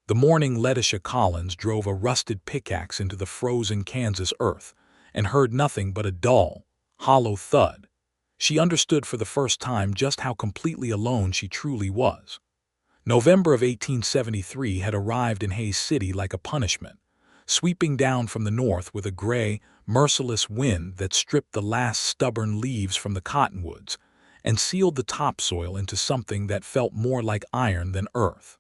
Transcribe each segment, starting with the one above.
The morning Letitia Collins drove a rusted pickaxe into the frozen Kansas earth and heard nothing but a dull, hollow thud. She understood for the first time just how completely alone she truly was. November of 1873 had arrived in Hays City like a punishment, sweeping down from the north with a gray, merciless wind that stripped the last stubborn leaves from the cottonwoods and sealed the topsoil into something that felt more like iron than earth.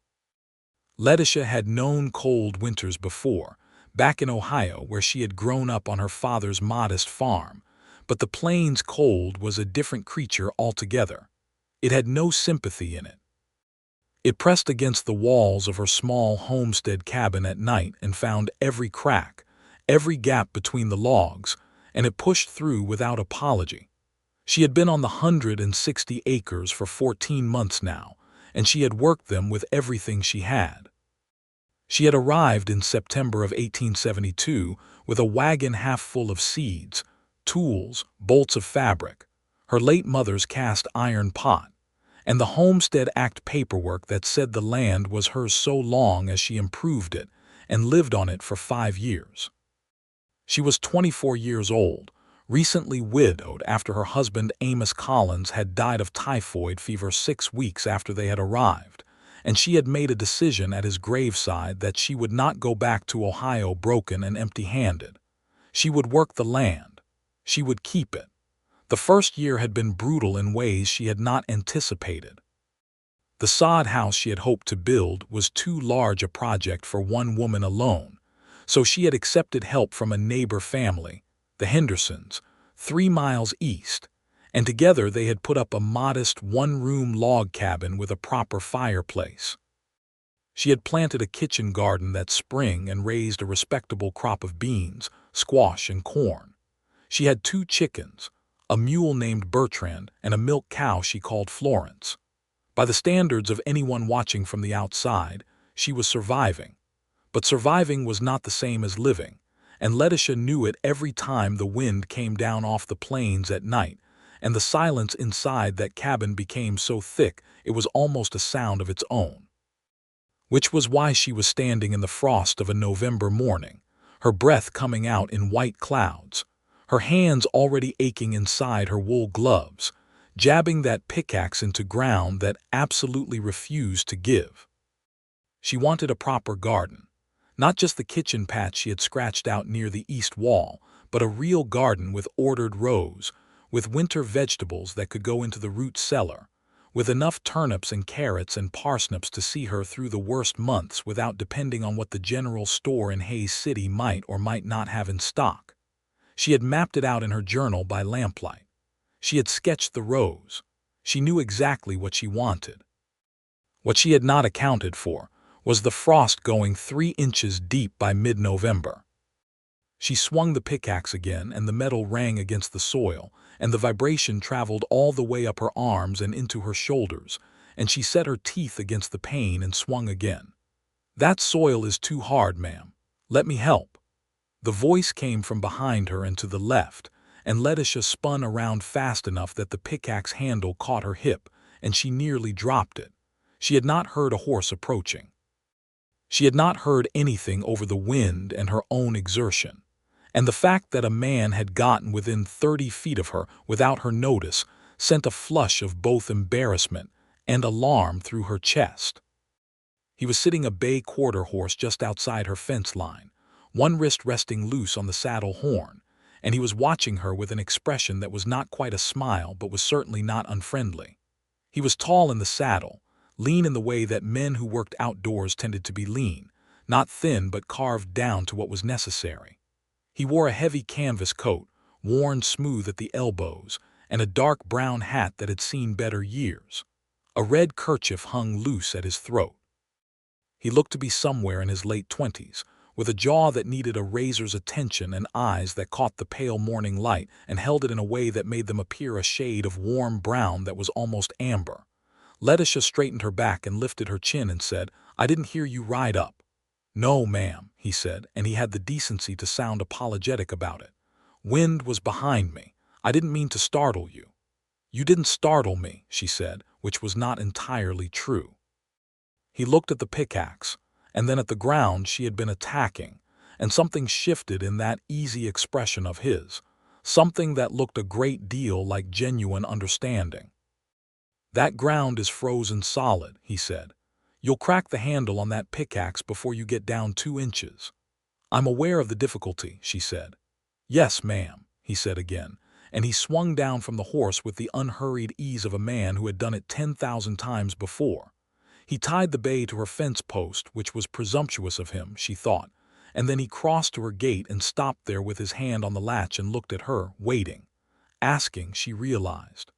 Letitia had known cold winters before, back in Ohio where she had grown up on her father's modest farm, but the plains cold was a different creature altogether. It had no sympathy in it. It pressed against the walls of her small homestead cabin at night and found every crack, every gap between the logs, and it pushed through without apology. She had been on the 160 acres for 14 months now, and she had worked them with everything she had. She had arrived in September of 1872 with a wagon half full of seeds, tools, bolts of fabric, her late mother's cast iron pot, and the Homestead Act paperwork that said the land was hers so long as she improved it and lived on it for 5 years. She was 24 years old, recently widowed after her husband Amos Collins had died of typhoid fever 6 weeks after they had arrived, and she had made a decision at his graveside that she would not go back to Ohio broken and empty-handed. She would work the land. She would keep it. The first year had been brutal in ways she had not anticipated. The sod house she had hoped to build was too large a project for one woman alone, so she had accepted help from a neighbor family, the Hendersons, 3 miles east, and together they had put up a modest one-room log cabin with a proper fireplace. She had planted a kitchen garden that spring and raised a respectable crop of beans, squash, and corn. She had 2 chickens, a mule named Bertrand and a milk cow she called Florence. By the standards of anyone watching from the outside, she was surviving. But surviving was not the same as living, and Letitia knew it every time the wind came down off the plains at night, and the silence inside that cabin became so thick it was almost a sound of its own. Which was why she was standing in the frost of a November morning, her breath coming out in white clouds, her hands already aching inside her wool gloves, jabbing that pickaxe into ground that absolutely refused to give. She wanted a proper garden, not just the kitchen patch she had scratched out near the east wall, but a real garden with ordered rows, with winter vegetables that could go into the root cellar, with enough turnips and carrots and parsnips to see her through the worst months without depending on what the general store in Hays City might or might not have in stock. She had mapped it out in her journal by lamplight. She had sketched the rows. She knew exactly what she wanted. What she had not accounted for was the frost going 3 inches deep by mid-November. She swung the pickaxe again, and the metal rang against the soil, and the vibration traveled all the way up her arms and into her shoulders, and she set her teeth against the pain and swung again. "That soil is too hard, ma'am. Let me help." The voice came from behind her and to the left, and Letitia spun around fast enough that the pickaxe handle caught her hip, and she nearly dropped it. She had not heard a horse approaching. She had not heard anything over the wind and her own exertion, and the fact that a man had gotten within 30 feet of her without her notice sent a flush of both embarrassment and alarm through her chest. He was sitting a bay quarter horse just outside her fence line, one wrist resting loose on the saddle horn, and he was watching her with an expression that was not quite a smile but was certainly not unfriendly. He was tall in the saddle, lean in the way that men who worked outdoors tended to be lean, not thin but carved down to what was necessary. He wore a heavy canvas coat, worn smooth at the elbows, and a dark brown hat that had seen better years. A red kerchief hung loose at his throat. He looked to be somewhere in his late 20s, with a jaw that needed a razor's attention and eyes that caught the pale morning light and held it in a way that made them appear a shade of warm brown that was almost amber. Letitia straightened her back and lifted her chin and said, "I didn't hear you ride up." "No, ma'am," he said, and he had the decency to sound apologetic about it. "Wind was behind me. I didn't mean to startle you." "You didn't startle me," she said, which was not entirely true. He looked at the pickaxe, and then at the ground she had been attacking, and something shifted in that easy expression of his, something that looked a great deal like genuine understanding. "That ground is frozen solid," he said. "You'll crack the handle on that pickaxe before you get down 2 inches." "I'm aware of the difficulty," she said. "Yes, ma'am," he said again, and he swung down from the horse with the unhurried ease of a man who had done it 10,000 times before. He tied the bay to her fence post, which was presumptuous of him, she thought, and then he crossed to her gate and stopped there with his hand on the latch and looked at her, waiting, asking, she realized.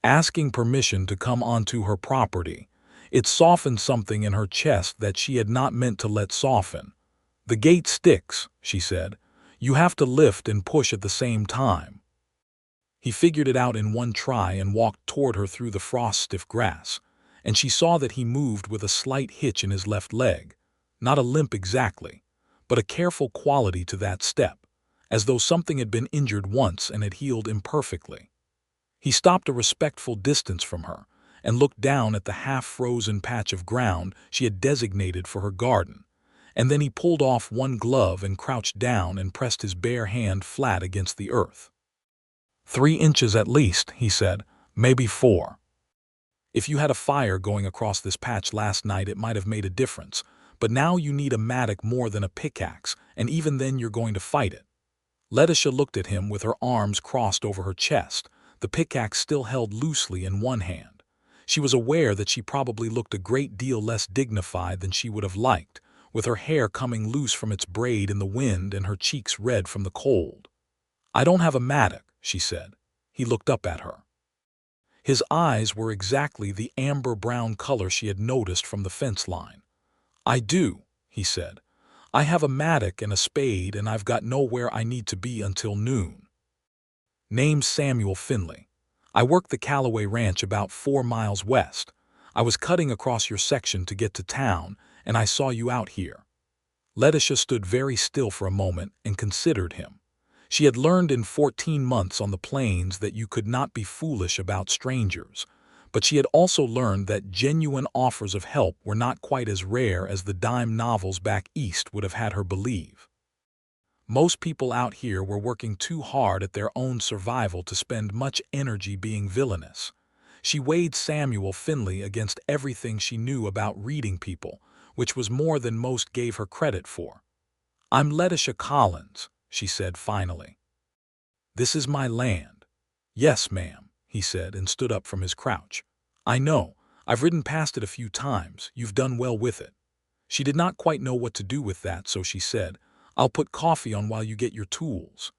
Asking permission to come onto her property. It softened something in her chest that she had not meant to let soften. "The gate sticks," she said. "You have to lift and push at the same time." He figured it out in one try and walked toward her through the frost-stiff grass, and she saw that he moved with a slight hitch in his left leg. Not a limp exactly, but a careful quality to that step, as though something had been injured once and had healed imperfectly. He stopped a respectful distance from her and looked down at the half-frozen patch of ground she had designated for her garden, and then he pulled off one glove and crouched down and pressed his bare hand flat against the earth. 3 inches at least," he said, "maybe 4. If you had a fire going across this patch last night it might have made a difference, but now you need a mattock more than a pickaxe, and even then you're going to fight it." Letitia looked at him with her arms crossed over her chest, the pickaxe still held loosely in one hand. She was aware that she probably looked a great deal less dignified than she would have liked, with her hair coming loose from its braid in the wind and her cheeks red from the cold. "I don't have a mattock," she said. He looked up at her. His eyes were exactly the amber-brown color she had noticed from the fence line. "I do," he said. "I have a mattock and a spade, and I've got nowhere I need to be until noon." "Name's Samuel Finley. I work the Cowboy ranch about 4 miles west. I was cutting across your section to get to town, and I saw you out here." Letitia stood very still for a moment and considered him. She had learned in 14 months on the plains that you could not be foolish about strangers, but she had also learned that genuine offers of help were not quite as rare as the dime novels back east would have had her believe. Most people out here were working too hard at their own survival to spend much energy being villainous. She weighed Samuel Finley against everything she knew about reading people, which was more than most gave her credit for. "I'm Letitia Collins," she said finally. "This is my land." "Yes, ma'am," he said and stood up from his crouch. "I know. I've ridden past it a few times. You've done well with it." She did not quite know what to do with that, so she said, "I'll put coffee on while you get your tools."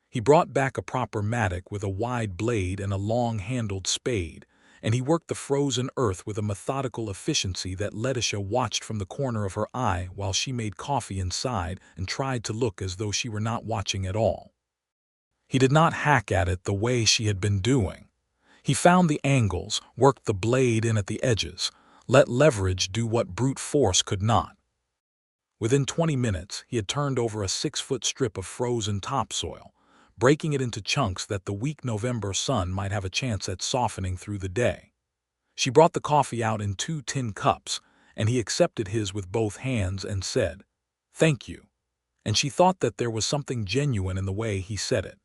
He brought back a proper mattock with a wide blade and a long-handled spade, and he worked the frozen earth with a methodical efficiency that Letitia watched from the corner of her eye while she made coffee inside and tried to look as though she were not watching at all. He did not hack at it the way she had been doing. He found the angles, worked the blade in at the edges, let leverage do what brute force could not. Within 20 minutes, he had turned over a 6-foot strip of frozen topsoil, breaking it into chunks that the weak November sun might have a chance at softening through the day. She brought the coffee out in 2 tin cups, and he accepted his with both hands and said, "Thank you." And she thought that there was something genuine in the way he said it.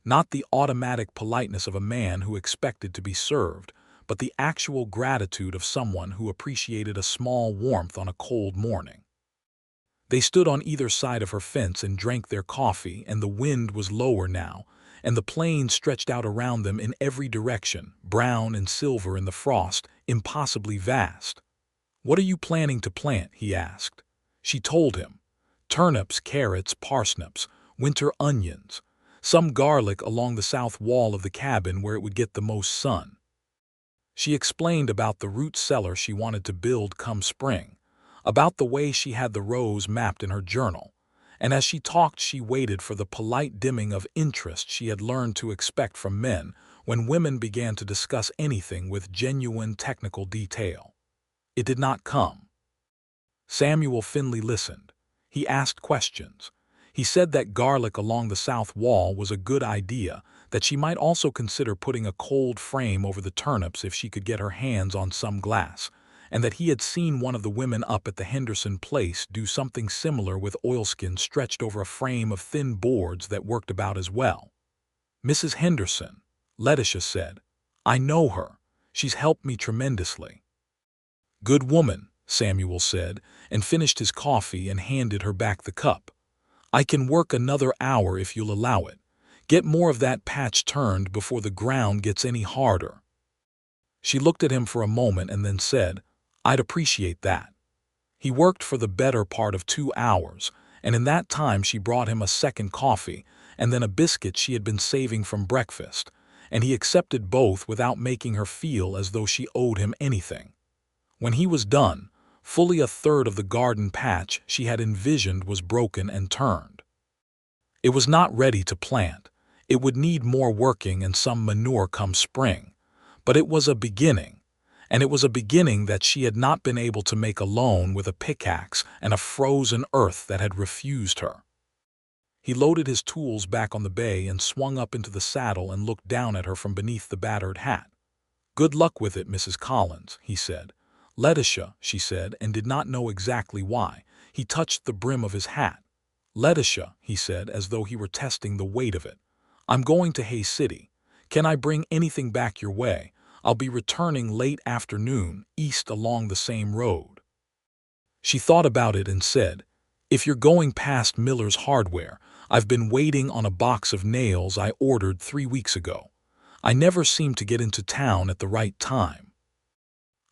Not the automatic politeness of a man who expected to be served, but the actual gratitude of someone who appreciated a small warmth on a cold morning. They stood on either side of her fence and drank their coffee, and the wind was lower now, and the plains stretched out around them in every direction, brown and silver in the frost, impossibly vast. "What are you planning to plant?" he asked. She told him. Turnips, carrots, parsnips, winter onions, some garlic along the south wall of the cabin where it would get the most sun. She explained about the root cellar she wanted to build come spring, about the way she had the rows mapped in her journal, and as she talked she waited for the polite dimming of interest she had learned to expect from men when women began to discuss anything with genuine technical detail. It did not come. Samuel Finley listened. He asked questions. He said that garlic along the south wall was a good idea, that she might also consider putting a cold frame over the turnips if she could get her hands on some glass, and that he had seen one of the women up at the Henderson place do something similar with oilskins stretched over a frame of thin boards that worked about as well. "Mrs. Henderson," Letitia said. "I know her. She's helped me tremendously." "Good woman," Samuel said, and finished his coffee and handed her back the cup. "I can work another hour if you'll allow it. Get more of that patch turned before the ground gets any harder." She looked at him for a moment and then said, "I'd appreciate that." He worked for the better part of 2 hours, and in that time she brought him a second coffee and then a biscuit she had been saving from breakfast, and he accepted both without making her feel as though she owed him anything. When he was done, fully a third of the garden patch she had envisioned was broken and turned. It was not ready to plant. It would need more working and some manure come spring. But it was a beginning, and it was a beginning that she had not been able to make alone with a pickaxe and a frozen earth that had refused her. He loaded his tools back on the bay and swung up into the saddle and looked down at her from beneath the battered hat. "Good luck with it, Mrs. Collins," he said. "Letitia," she said, and did not know exactly why. He touched the brim of his hat. "Letitia," he said, as though he were testing the weight of it. "I'm going to Hay City. Can I bring anything back your way? I'll be returning late afternoon, east along the same road." She thought about it and said, "If you're going past Miller's Hardware, I've been waiting on a box of nails I ordered 3 weeks ago. I never seem to get into town at the right time."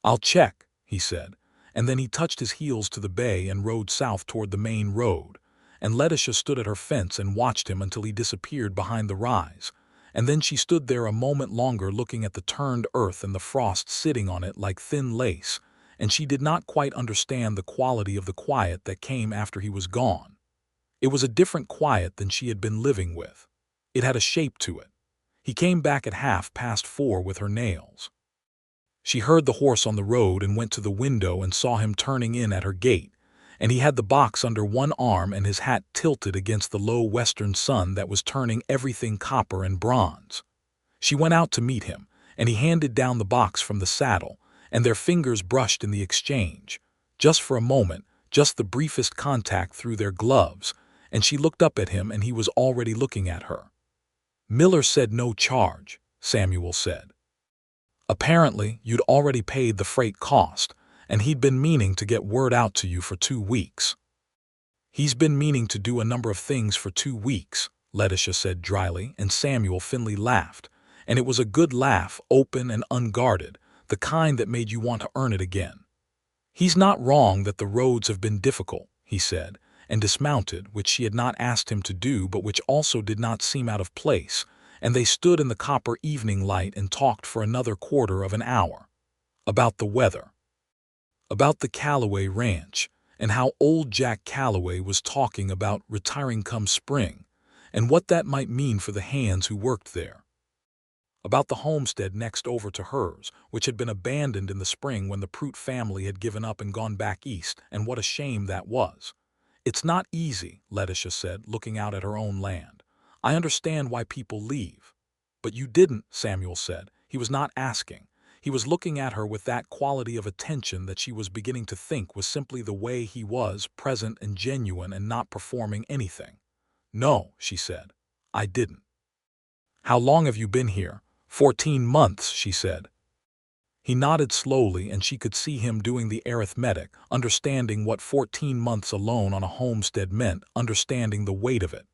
"I'll check," he said, and then he touched his heels to the bay and rode south toward the main road, and Letitia stood at her fence and watched him until he disappeared behind the rise. And then she stood there a moment longer looking at the turned earth and the frost sitting on it like thin lace, and she did not quite understand the quality of the quiet that came after he was gone. It was a different quiet than she had been living with. It had a shape to it. He came back at 4:30 with her nails. She heard the horse on the road and went to the window and saw him turning in at her gate, and he had the box under one arm and his hat tilted against the low western sun that was turning everything copper and bronze. She went out to meet him, and he handed down the box from the saddle, and their fingers brushed in the exchange. Just for a moment, just the briefest contact through their gloves, and she looked up at him and he was already looking at her. "Miller said no charge," Samuel said. "Apparently, you'd already paid the freight cost, and he'd been meaning to get word out to you for 2 weeks." "He's been meaning to do a number of things for 2 weeks," Letitia said dryly, and Samuel Finley laughed, and it was a good laugh, open and unguarded, the kind that made you want to earn it again. "He's not wrong that the roads have been difficult," he said, and dismounted, which she had not asked him to do but which also did not seem out of place, and they stood in the copper evening light and talked for another quarter of an hour. About the weather. About the Calloway Ranch, and how old Jack Calloway was talking about retiring come spring, and what that might mean for the hands who worked there. About the homestead next over to hers, which had been abandoned in the spring when the Prout family had given up and gone back east, and what a shame that was. "It's not easy," Letitia said, looking out at her own land. "I understand why people leave." "But you didn't," Samuel said. He was not asking. He was looking at her with that quality of attention that she was beginning to think was simply the way he was, present and genuine and not performing anything. "No," she said. "I didn't." "How long have you been here?" 14 months, she said. He nodded slowly, and she could see him doing the arithmetic, understanding what 14 months alone on a homestead meant, understanding the weight of it.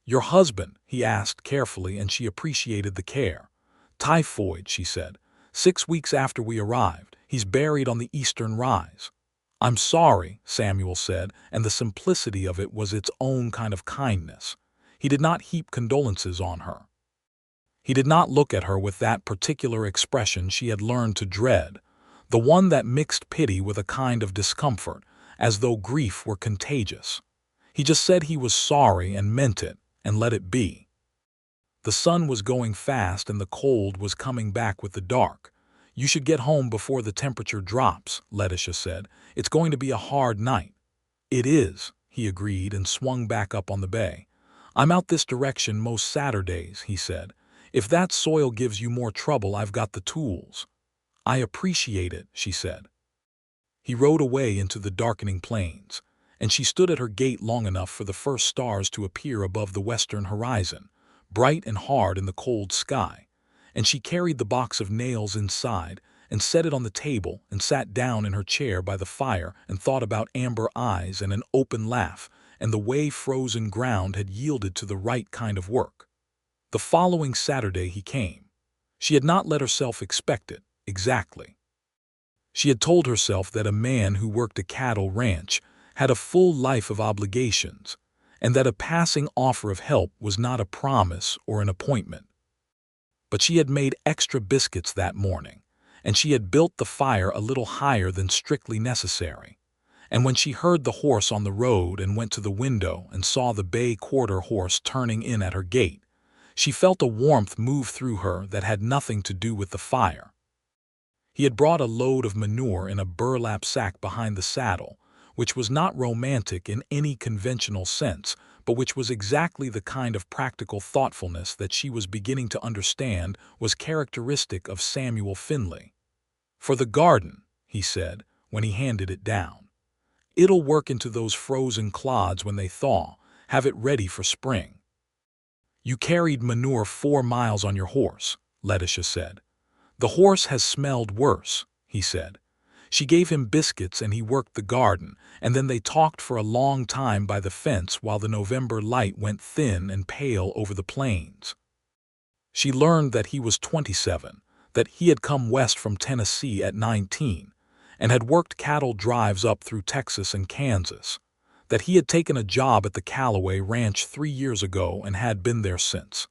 "Your husband?" he asked carefully, and she appreciated the care. "Typhoid," she said. 6 weeks after we arrived. He's buried on the eastern rise." "I'm sorry," Samuel said, and the simplicity of it was its own kind of kindness. He did not heap condolences on her. He did not look at her with that particular expression she had learned to dread, the one that mixed pity with a kind of discomfort, as though grief were contagious. He just said he was sorry and meant it, and let it be. The sun was going fast and the cold was coming back with the dark. "You should get home before the temperature drops," Letitia said. "It's going to be a hard night." "It is," he agreed and swung back up on the bay. "I'm out this direction most Saturdays," he said. "If that soil gives you more trouble, I've got the tools." "I appreciate it," she said. He rode away into the darkening plains, and she stood at her gate long enough for the first stars to appear above the western horizon, bright and hard in the cold sky, and she carried the box of nails inside and set it on the table and sat down in her chair by the fire and thought about amber eyes and an open laugh and the way frozen ground had yielded to the right kind of work. The following Saturday he came. She had not let herself expect it, exactly. She had told herself that a man who worked a cattle ranch had a full life of obligations, and that a passing offer of help was not a promise or an appointment. But she had made extra biscuits that morning, and she had built the fire a little higher than strictly necessary. And when she heard the horse on the road and went to the window and saw the bay quarter horse turning in at her gate, she felt a warmth move through her that had nothing to do with the fire. He had brought a load of manure in a burlap sack behind the saddle, which was not romantic in any conventional sense, but which was exactly the kind of practical thoughtfulness that she was beginning to understand was characteristic of Samuel Finley. "For the garden," he said, when he handed it down. "It'll work into those frozen clods when they thaw, have it ready for spring." "You carried manure 4 miles on your horse," Letitia said. "The horse has smelled worse," he said. She gave him biscuits and he worked the garden, and then they talked for a long time by the fence while the November light went thin and pale over the plains. She learned that he was 27, that he had come west from Tennessee at 19, and had worked cattle drives up through Texas and Kansas, that he had taken a job at the Cowboy ranch 3 years ago and had been there since,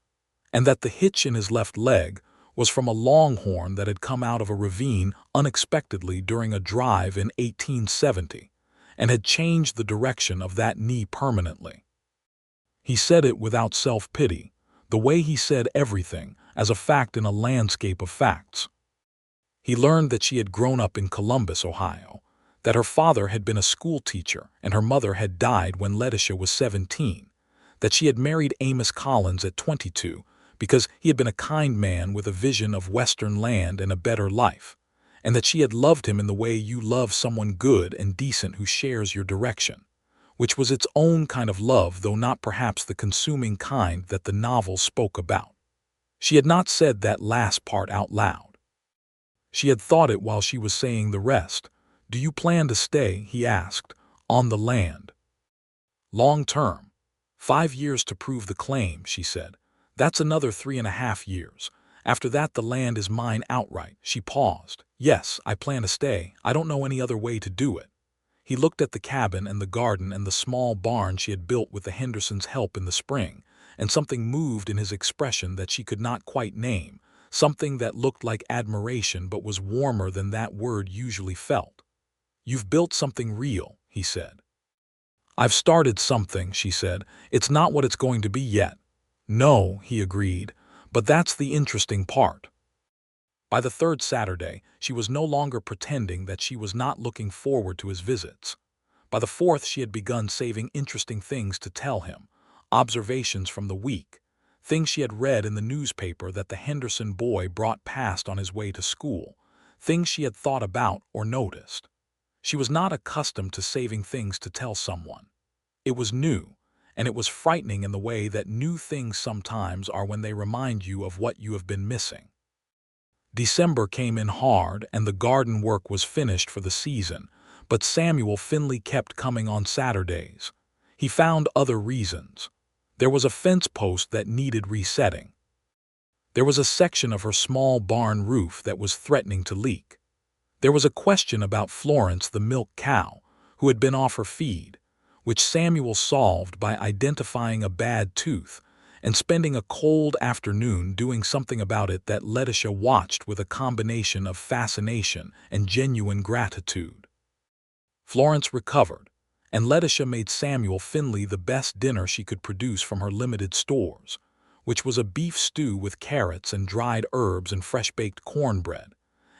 and that the hitch in his left leg was from a longhorn that had come out of a ravine unexpectedly during a drive in 1870 and had changed the direction of that knee permanently. He said it without self-pity, the way he said everything as a fact in a landscape of facts. He learned that she had grown up in Columbus, Ohio, that her father had been a school teacher and her mother had died when Letitia was 17, that she had married Amos Collins at 22 because he had been a kind man with a vision of western land and a better life, and that she had loved him in the way you love someone good and decent who shares your direction, which was its own kind of love, though not perhaps the consuming kind that the novel spoke about. She had not said that last part out loud. She had thought it while she was saying the rest. "Do you plan to stay," he asked, "on the land?" "Long term. 5 years to prove the claim," she said. "That's another 3.5 years. After that the land is mine outright." She paused. "Yes, I plan to stay. I don't know any other way to do it." He looked at the cabin and the garden and the small barn she had built with the Hendersons' help in the spring, and something moved in his expression that she could not quite name, something that looked like admiration but was warmer than that word usually felt. "You've built something real," he said. "I've started something," she said. "It's not what it's going to be yet." "No," he agreed, "but that's the interesting part." By the third Saturday, she was no longer pretending that she was not looking forward to his visits. By the fourth, she had begun saving interesting things to tell him, observations from the week, things she had read in the newspaper that the Henderson boy brought past on his way to school, things she had thought about or noticed. She was not accustomed to saving things to tell someone. It was new, and it was frightening in the way that new things sometimes are when they remind you of what you have been missing. December came in hard and the garden work was finished for the season, but Samuel Finley kept coming on Saturdays. He found other reasons. There was a fence post that needed resetting. There was a section of her small barn roof that was threatening to leak. There was a question about Florence, the milk cow, who had been off her feed, which Samuel solved by identifying a bad tooth and spending a cold afternoon doing something about it that Letitia watched with a combination of fascination and genuine gratitude. Florence recovered, and Letitia made Samuel Finley the best dinner she could produce from her limited stores, which was a beef stew with carrots and dried herbs and fresh-baked cornbread,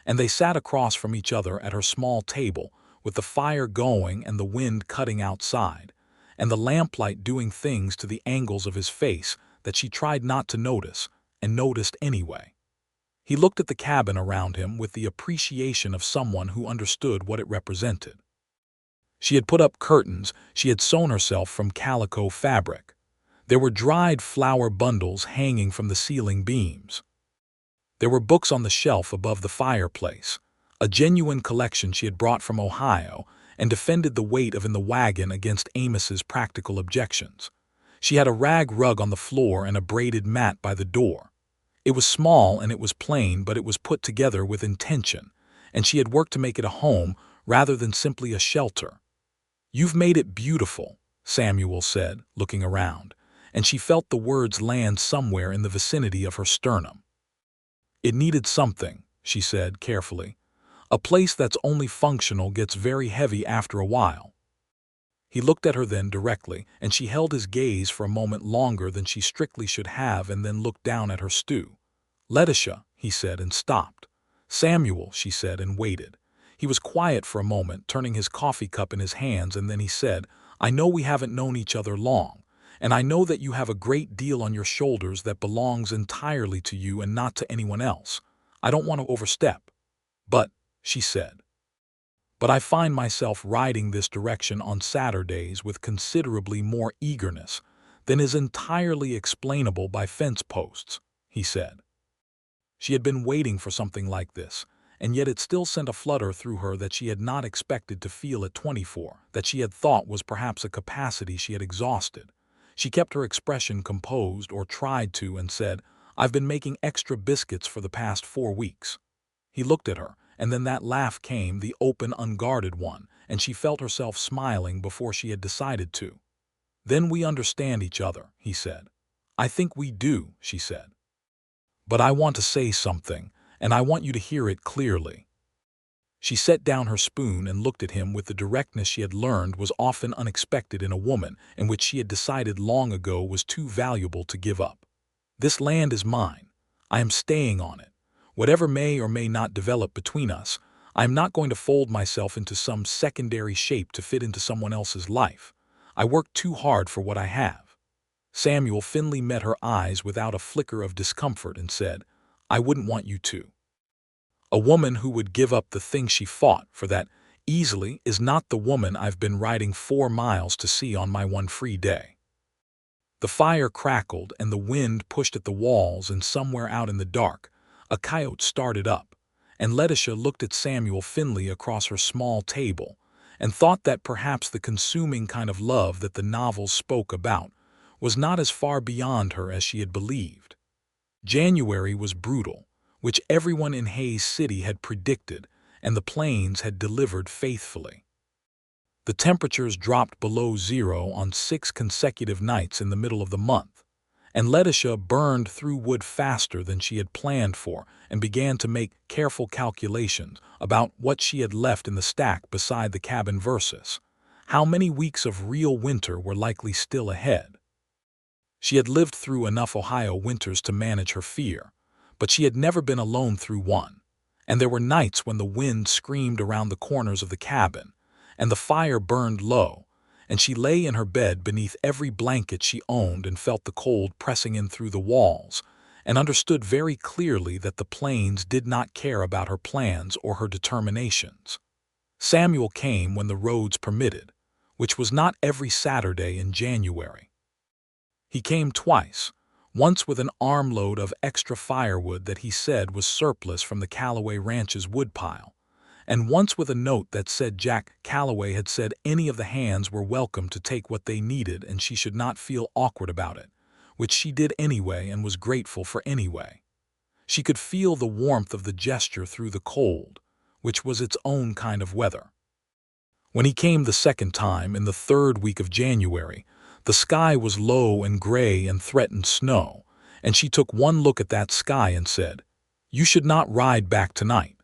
and they sat across from each other at her small table with the fire going and the wind cutting outside, and the lamplight doing things to the angles of his face that she tried not to notice and noticed anyway. He looked at the cabin around him with the appreciation of someone who understood what it represented. She had put up curtains, she had sewn herself from calico fabric. There were dried flower bundles hanging from the ceiling beams. There were books on the shelf above the fireplace, a genuine collection she had brought from Ohio and defended the weight of in the wagon against Amos's practical objections. She had a rag rug on the floor and a braided mat by the door. It was small and it was plain, but it was put together with intention, and she had worked to make it a home rather than simply a shelter. "You've made it beautiful," Samuel said, looking around, and she felt the words land somewhere in the vicinity of her sternum. "It needed something," she said carefully. "A place that's only functional gets very heavy after a while." He looked at her then directly, and she held his gaze for a moment longer than she strictly should have and then looked down at her stew. "Letitia," he said and stopped. "Samuel," she said and waited. He was quiet for a moment, turning his coffee cup in his hands, and then he said, "I know we haven't known each other long, and I know that you have a great deal on your shoulders that belongs entirely to you and not to anyone else. I don't want to overstep. But," she said, "but I find myself riding this direction on Saturdays with considerably more eagerness than is entirely explainable by fence posts," he said. She had been waiting for something like this, and yet it still sent a flutter through her that she had not expected to feel at 24, that she had thought was perhaps a capacity she had exhausted. She kept her expression composed, or tried to, and said, "I've been making extra biscuits for the past 4 weeks." He looked at her, and then that laugh came, the open, unguarded one, and she felt herself smiling before she had decided to. "Then we understand each other," he said. "I think we do," she said. "But I want to say something, and I want you to hear it clearly." She set down her spoon and looked at him with the directness she had learned was often unexpected in a woman, and which she had decided long ago was too valuable to give up. "This land is mine. I am staying on it. Whatever may or may not develop between us, I am not going to fold myself into some secondary shape to fit into someone else's life. I work too hard for what I have." Samuel Finley met her eyes without a flicker of discomfort and said, "I wouldn't want you to. A woman who would give up the thing she fought for that easily is not the woman I've been riding 4 miles to see on my one free day." The fire crackled and the wind pushed at the walls, and somewhere out in the dark, a coyote started up, and Letitia looked at Samuel Finley across her small table and thought that perhaps the consuming kind of love that the novels spoke about was not as far beyond her as she had believed. January was brutal, which everyone in Hays City had predicted, and the plains had delivered faithfully. The temperatures dropped below zero on 6 consecutive nights in the middle of the month, and Letitia burned through wood faster than she had planned for and began to make careful calculations about what she had left in the stack beside the cabin versus how many weeks of real winter were likely still ahead. She had lived through enough Ohio winters to manage her fear, but she had never been alone through one, and there were nights when the wind screamed around the corners of the cabin, and the fire burned low, and she lay in her bed beneath every blanket she owned and felt the cold pressing in through the walls, and understood very clearly that the plains did not care about her plans or her determinations. Samuel came when the roads permitted, which was not every Saturday in January. He came twice, once with an armload of extra firewood that he said was surplus from the Calloway Ranch's woodpile, and once with a note that said Jack Calloway had said any of the hands were welcome to take what they needed and she should not feel awkward about it, which she did anyway and was grateful for anyway. She could feel the warmth of the gesture through the cold, which was its own kind of weather. When he came the second time, in the 3rd week of January, the sky was low and gray and threatened snow, and she took one look at that sky and said, "You should not ride back tonight."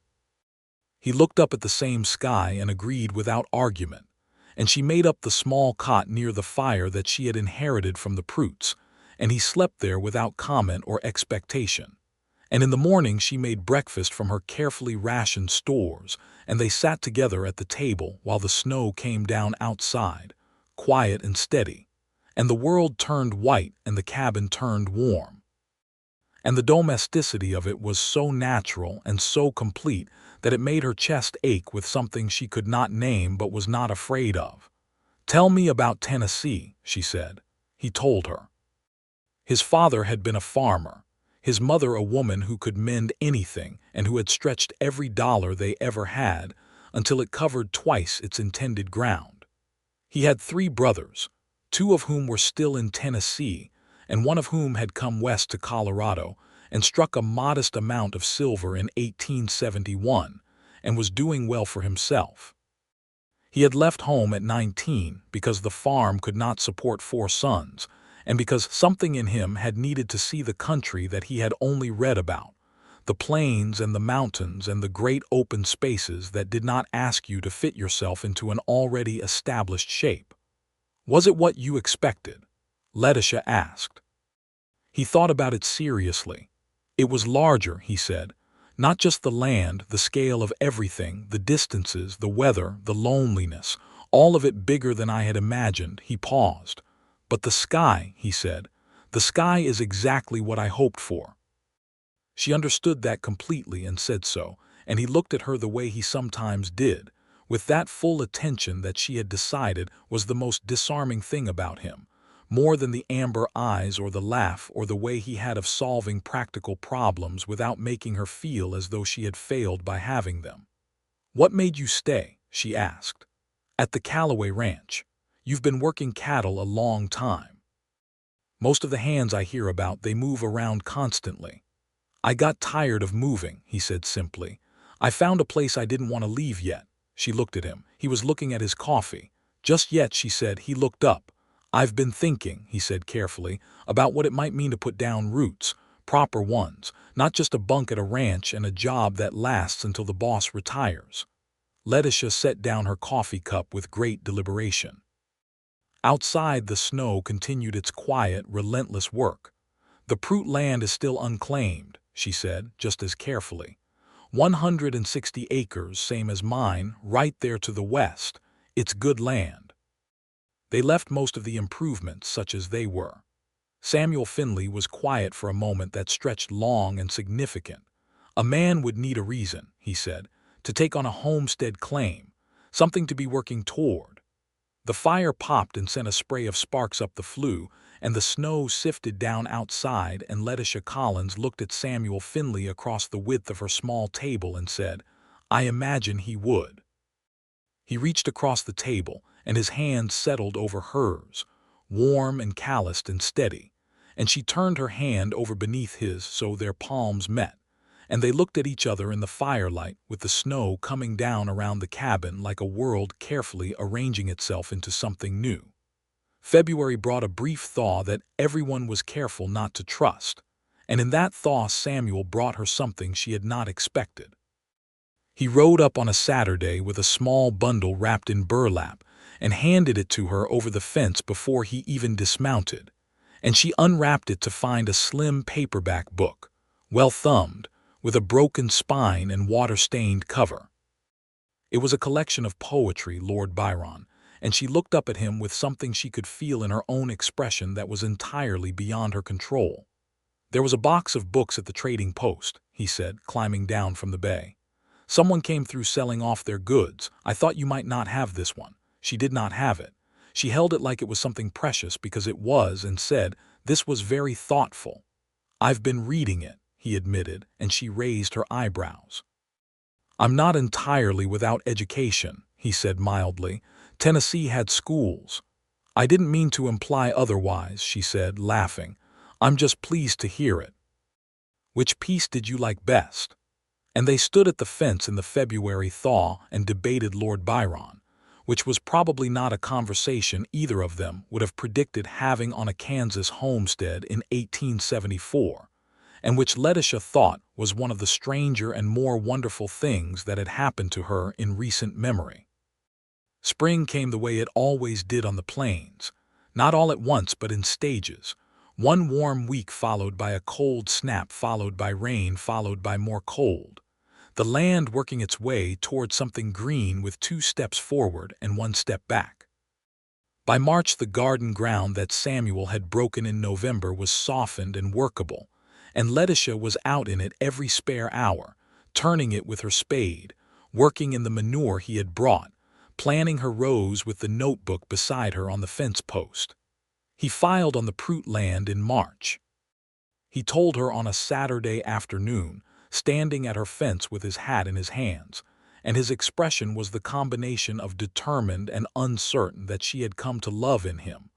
He looked up at the same sky and agreed without argument, and she made up the small cot near the fire that she had inherited from the Pruitts, and he slept there without comment or expectation. And in the morning she made breakfast from her carefully rationed stores, and they sat together at the table while the snow came down outside, quiet and steady, and the world turned white and the cabin turned warm. and the domesticity of it was so natural and so complete that it made her chest ache with something she could not name but was not afraid of. "Tell me about Tennessee," she said. He told her. His father had been a farmer, his mother a woman who could mend anything and who had stretched every dollar they ever had until it covered twice its intended ground. He had 3 brothers, 2 of whom were still in Tennessee, and one of whom had come west to Colorado and struck a modest amount of silver in 1871 and was doing well for himself. He had left home at 19 because the farm could not support 4 sons, and because something in him had needed to see the country that he had only read about, the plains and the mountains and the great open spaces that did not ask you to fit yourself into an already established shape. "Was it what you expected?" Letitia asked. He thought about it seriously. "It was larger," he said. "Not just the land, the scale of everything, the distances, the weather, the loneliness, all of it bigger than I had imagined." He paused. "But the sky," he said, "the sky is exactly what I hoped for." She understood that completely and said so, and he looked at her the way he sometimes did, with that full attention that she had decided was the most disarming thing about him, more than the amber eyes or the laugh or the way he had of solving practical problems without making her feel as though she had failed by having them. "What made you stay?" she asked. "At the Callaway Ranch. You've been working cattle a long time." "Most of the hands I hear about, they move around constantly." "I got tired of moving," he said simply. "I found a place I didn't want to leave yet." She looked at him. He was looking at his coffee. "Just yet," she said. He looked up. "I've been thinking," he said carefully, "about what it might mean to put down roots, proper ones, not just a bunk at a ranch and a job that lasts until the boss retires." Letitia set down her coffee cup with great deliberation. Outside, the snow continued its quiet, relentless work. "The Prout land is still unclaimed," she said, just as carefully. 160 acres, same as mine, right there to the west. It's good land. They left most of the improvements, such as they were. Samuel Finley was quiet for a moment that stretched long and significant. "A man would need a reason," he said, "to take on a homestead claim, something to be working toward." The fire popped and sent a spray of sparks up the flue, and the snow sifted down outside, and Letitia Collins looked at Samuel Finley across the width of her small table and said, "I imagine he would." He reached across the table, and his hand settled over hers, warm and calloused and steady, and she turned her hand over beneath his so their palms met, and they looked at each other in the firelight with the snow coming down around the cabin like a world carefully arranging itself into something new. February brought a brief thaw that everyone was careful not to trust, and in that thaw Samuel brought her something she had not expected. He rode up on a Saturday with a small bundle wrapped in burlap and handed it to her over the fence before he even dismounted, and she unwrapped it to find a slim paperback book, well thumbed, with a broken spine and water-stained cover. It was a collection of poetry, Lord Byron, and she looked up at him with something she could feel in her own expression that was entirely beyond her control. "There was a box of books at the trading post," he said, climbing down from the bay. "Someone came through selling off their goods. I thought you might not have this one." She did not have it. She held it like it was something precious because it was, and said, "This was very thoughtful." "I've been reading it," he admitted, and she raised her eyebrows. "I'm not entirely without education," he said mildly. "Tennessee had schools." "I didn't mean to imply otherwise," she said, laughing. "I'm just pleased to hear it." "Which piece did you like best?" And they stood at the fence in the February thaw and debated Lord Byron, which was probably not a conversation either of them would have predicted having on a Kansas homestead in 1874, and which Letitia thought was one of the stranger and more wonderful things that had happened to her in recent memory. Spring came the way it always did on the plains, not all at once but in stages. One warm week followed by a cold snap, followed by rain, followed by more cold. The land working its way toward something green with 2 steps forward and 1 step back. By March, the garden ground that Samuel had broken in November was softened and workable, and Letitia was out in it every spare hour, turning it with her spade, working in the manure he had brought, planning her rows with the notebook beside her on the fence post. He filed on the Prout land in March. He told her on a Saturday afternoon, standing at her fence with his hat in his hands, and his expression was the combination of determined and uncertain that she had come to love in him,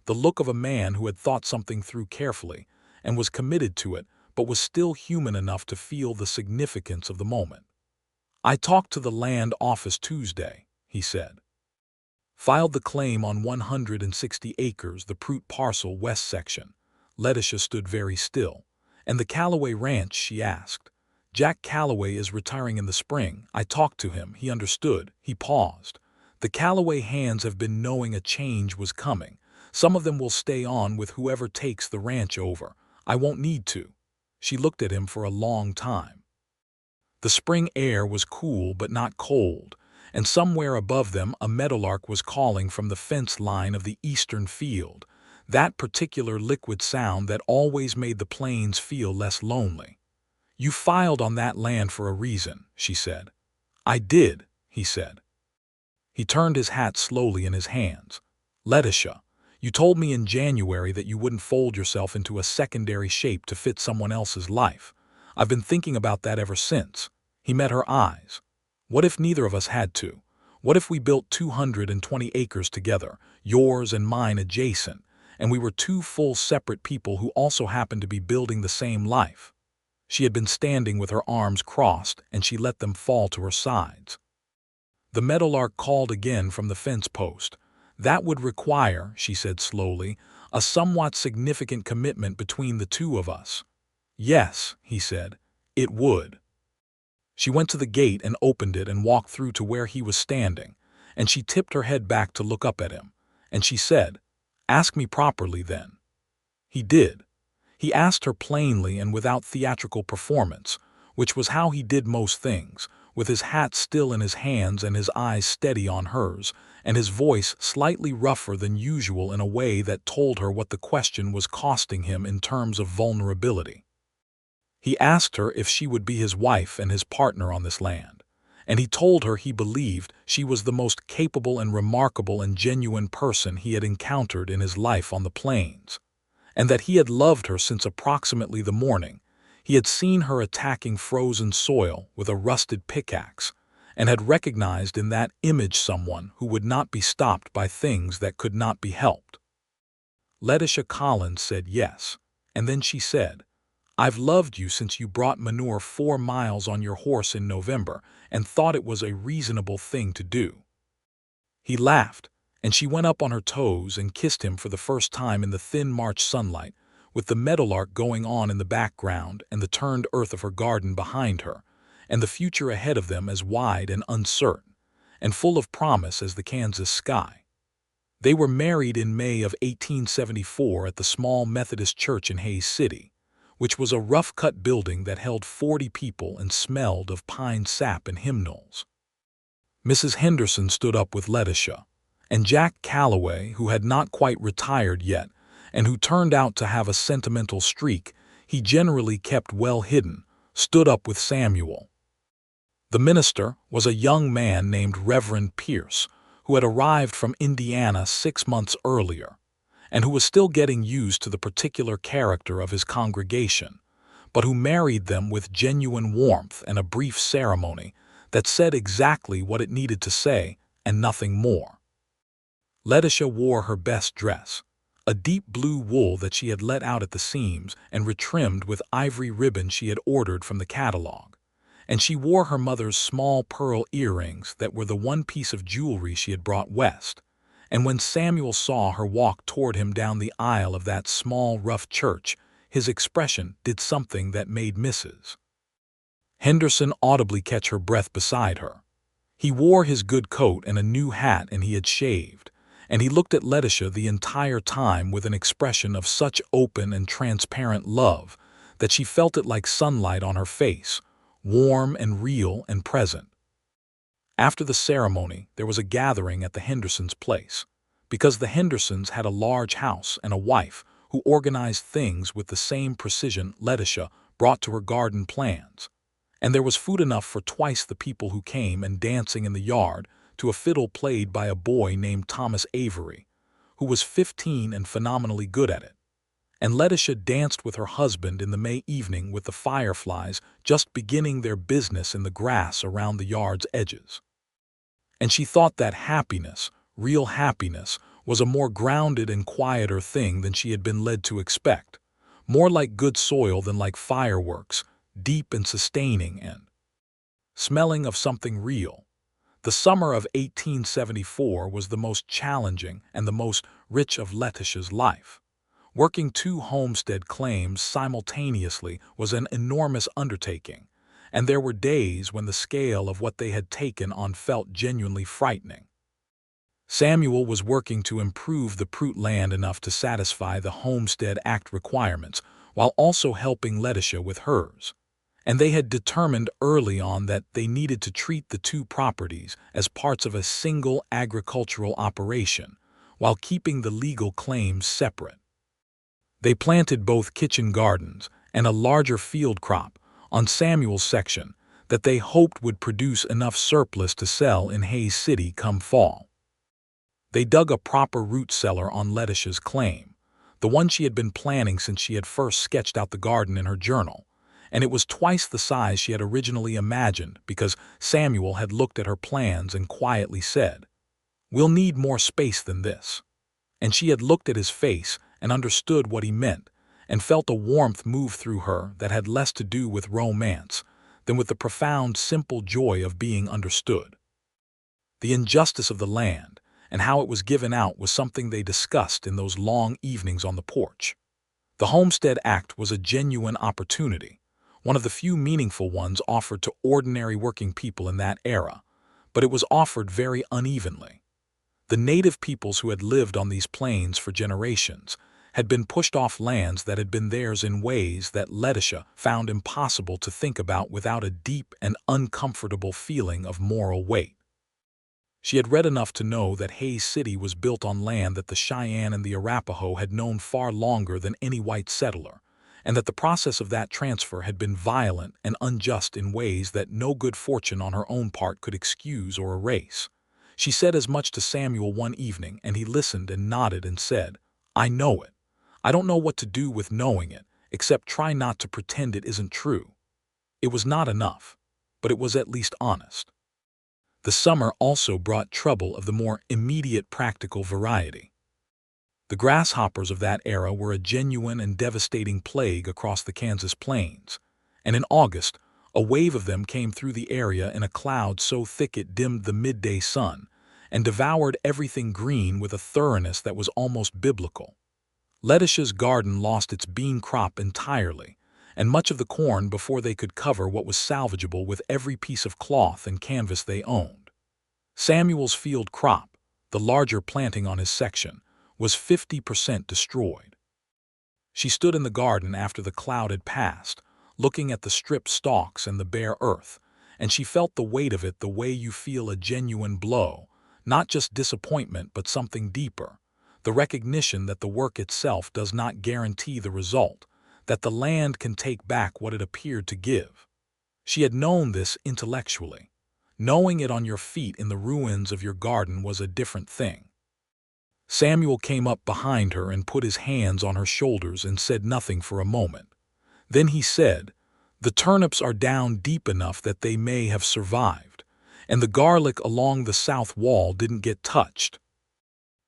the look of a man who had thought something through carefully and was committed to it, but was still human enough to feel the significance of the moment. "I talked to the land office Tuesday," he said. "Filed the claim on 160 acres, the Prout parcel west section." Letitia stood very still. "And the Calloway ranch?" she asked. "Jack Calloway is retiring in the spring. I talked to him. He understood." He paused. "The Calloway hands have been knowing a change was coming. Some of them will stay on with whoever takes the ranch over. I won't need to." She looked at him for a long time. The spring air was cool but not cold, and somewhere above them a meadowlark was calling from the fence line of the eastern field, that particular liquid sound that always made the plains feel less lonely. "You filed on that land for a reason," she said. "I did," he said. He turned his hat slowly in his hands. "Letitia, you told me in January that you wouldn't fold yourself into a secondary shape to fit someone else's life. I've been thinking about that ever since." He met her eyes. "What if neither of us had to? What if we built 220 acres together, yours and mine adjacent, and we were two full separate people who also happened to be building the same life?" She had been standing with her arms crossed, and she let them fall to her sides. The meadowlark called again from the fence post. "That would require," she said slowly, "a somewhat significant commitment between the two of us." "Yes," he said, "it would." She went to the gate and opened it and walked through to where he was standing, and she tipped her head back to look up at him, and she said, "Ask me properly, then." He did. He asked her plainly and without theatrical performance, which was how he did most things, with his hat still in his hands and his eyes steady on hers, and his voice slightly rougher than usual in a way that told her what the question was costing him in terms of vulnerability. He asked her if she would be his wife and his partner on this land, and he told her he believed she was the most capable and remarkable and genuine person he had encountered in his life on the plains, and that he had loved her since approximately the morning he had seen her attacking frozen soil with a rusted pickaxe, and had recognized in that image someone who would not be stopped by things that could not be helped. Letitia Collins said yes, and then she said, "I've loved you since you brought manure 4 miles on your horse in November and thought it was a reasonable thing to do." He laughed, and she went up on her toes and kissed him for the first time in the thin March sunlight, with the meadowlark going on in the background and the turned earth of her garden behind her, and the future ahead of them as wide and uncertain, and full of promise as the Kansas sky. They were married in May of 1874 at the small Methodist church in Hays City, which was a rough-cut building that held 40 people and smelled of pine sap and hymnals. Mrs. Henderson stood up with Letitia, and Jack Calloway, who had not quite retired yet, and who turned out to have a sentimental streak he generally kept well hidden, stood up with Samuel. The minister was a young man named Reverend Pierce, who had arrived from Indiana 6 months earlier, and who was still getting used to the particular character of his congregation, but who married them with genuine warmth and a brief ceremony that said exactly what it needed to say and nothing more. Letitia wore her best dress, a deep blue wool that she had let out at the seams and retrimmed with ivory ribbon she had ordered from the catalog, and she wore her mother's small pearl earrings that were the one piece of jewelry she had brought west. And when Samuel saw her walk toward him down the aisle of that small, rough church, his expression did something that made Mrs. Henderson audibly catch her breath beside her. He wore his good coat and a new hat, and he had shaved, and he looked at Letitia the entire time with an expression of such open and transparent love that she felt it like sunlight on her face, warm and real and present. After the ceremony, there was a gathering at the Hendersons' place, because the Hendersons had a large house and a wife who organized things with the same precision Letitia brought to her garden plans. And there was food enough for twice the people who came, and dancing in the yard to a fiddle played by a boy named Thomas Avery, who was 15 and phenomenally good at it. And Letitia danced with her husband in the May evening with the fireflies just beginning their business in the grass around the yard's edges. And she thought that happiness, real happiness, was a more grounded and quieter thing than she had been led to expect, more like good soil than like fireworks, deep and sustaining and smelling of something real. The summer of 1874 was the most challenging and the most rich of Letitia's life. Working 2 homestead claims simultaneously was an enormous undertaking, and there were days when the scale of what they had taken on felt genuinely frightening. Samuel was working to improve the Prout land enough to satisfy the Homestead Act requirements, while also helping Letitia with hers. And they had determined early on that they needed to treat the 2 properties as parts of a single agricultural operation, while keeping the legal claims separate. They planted both kitchen gardens and a larger field crop on Samuel's section that they hoped would produce enough surplus to sell in Hays City come fall. They dug a proper root cellar on Letitia's claim, the one she had been planning since she had first sketched out the garden in her journal, and it was twice the size she had originally imagined because Samuel had looked at her plans and quietly said, "We'll need more space than this." And she had looked at his face and understood what he meant, and felt a warmth move through her that had less to do with romance than with the profound, simple joy of being understood. The injustice of the land and how it was given out was something they discussed in those long evenings on the porch. The Homestead Act was a genuine opportunity, one of the few meaningful ones offered to ordinary working people in that era, but it was offered very unevenly. The native peoples who had lived on these plains for generations had been pushed off lands that had been theirs in ways that Letitia found impossible to think about without a deep and uncomfortable feeling of moral weight. She had read enough to know that Hays City was built on land that the Cheyenne and the Arapaho had known far longer than any white settler, and that the process of that transfer had been violent and unjust in ways that no good fortune on her own part could excuse or erase. She said as much to Samuel one evening, and he listened and nodded and said, "I know it. I don't know what to do with knowing it, except try not to pretend it isn't true." It was not enough, but it was at least honest. The summer also brought trouble of the more immediate practical variety. The grasshoppers of that era were a genuine and devastating plague across the Kansas plains, and in August, a wave of them came through the area in a cloud so thick it dimmed the midday sun and devoured everything green with a thoroughness that was almost biblical. Letitia's garden lost its bean crop entirely, and much of the corn before they could cover what was salvageable with every piece of cloth and canvas they owned. Samuel's field crop, the larger planting on his section, was 50% destroyed. She stood in the garden after the cloud had passed, looking at the stripped stalks and the bare earth, and she felt the weight of it the way you feel a genuine blow, not just disappointment but something deeper, the recognition that the work itself does not guarantee the result, that the land can take back what it appeared to give. She had known this intellectually. Knowing it on your feet in the ruins of your garden was a different thing. Samuel came up behind her and put his hands on her shoulders and said nothing for a moment. Then he said, "The turnips are down deep enough that they may have survived, and the garlic along the south wall didn't get touched."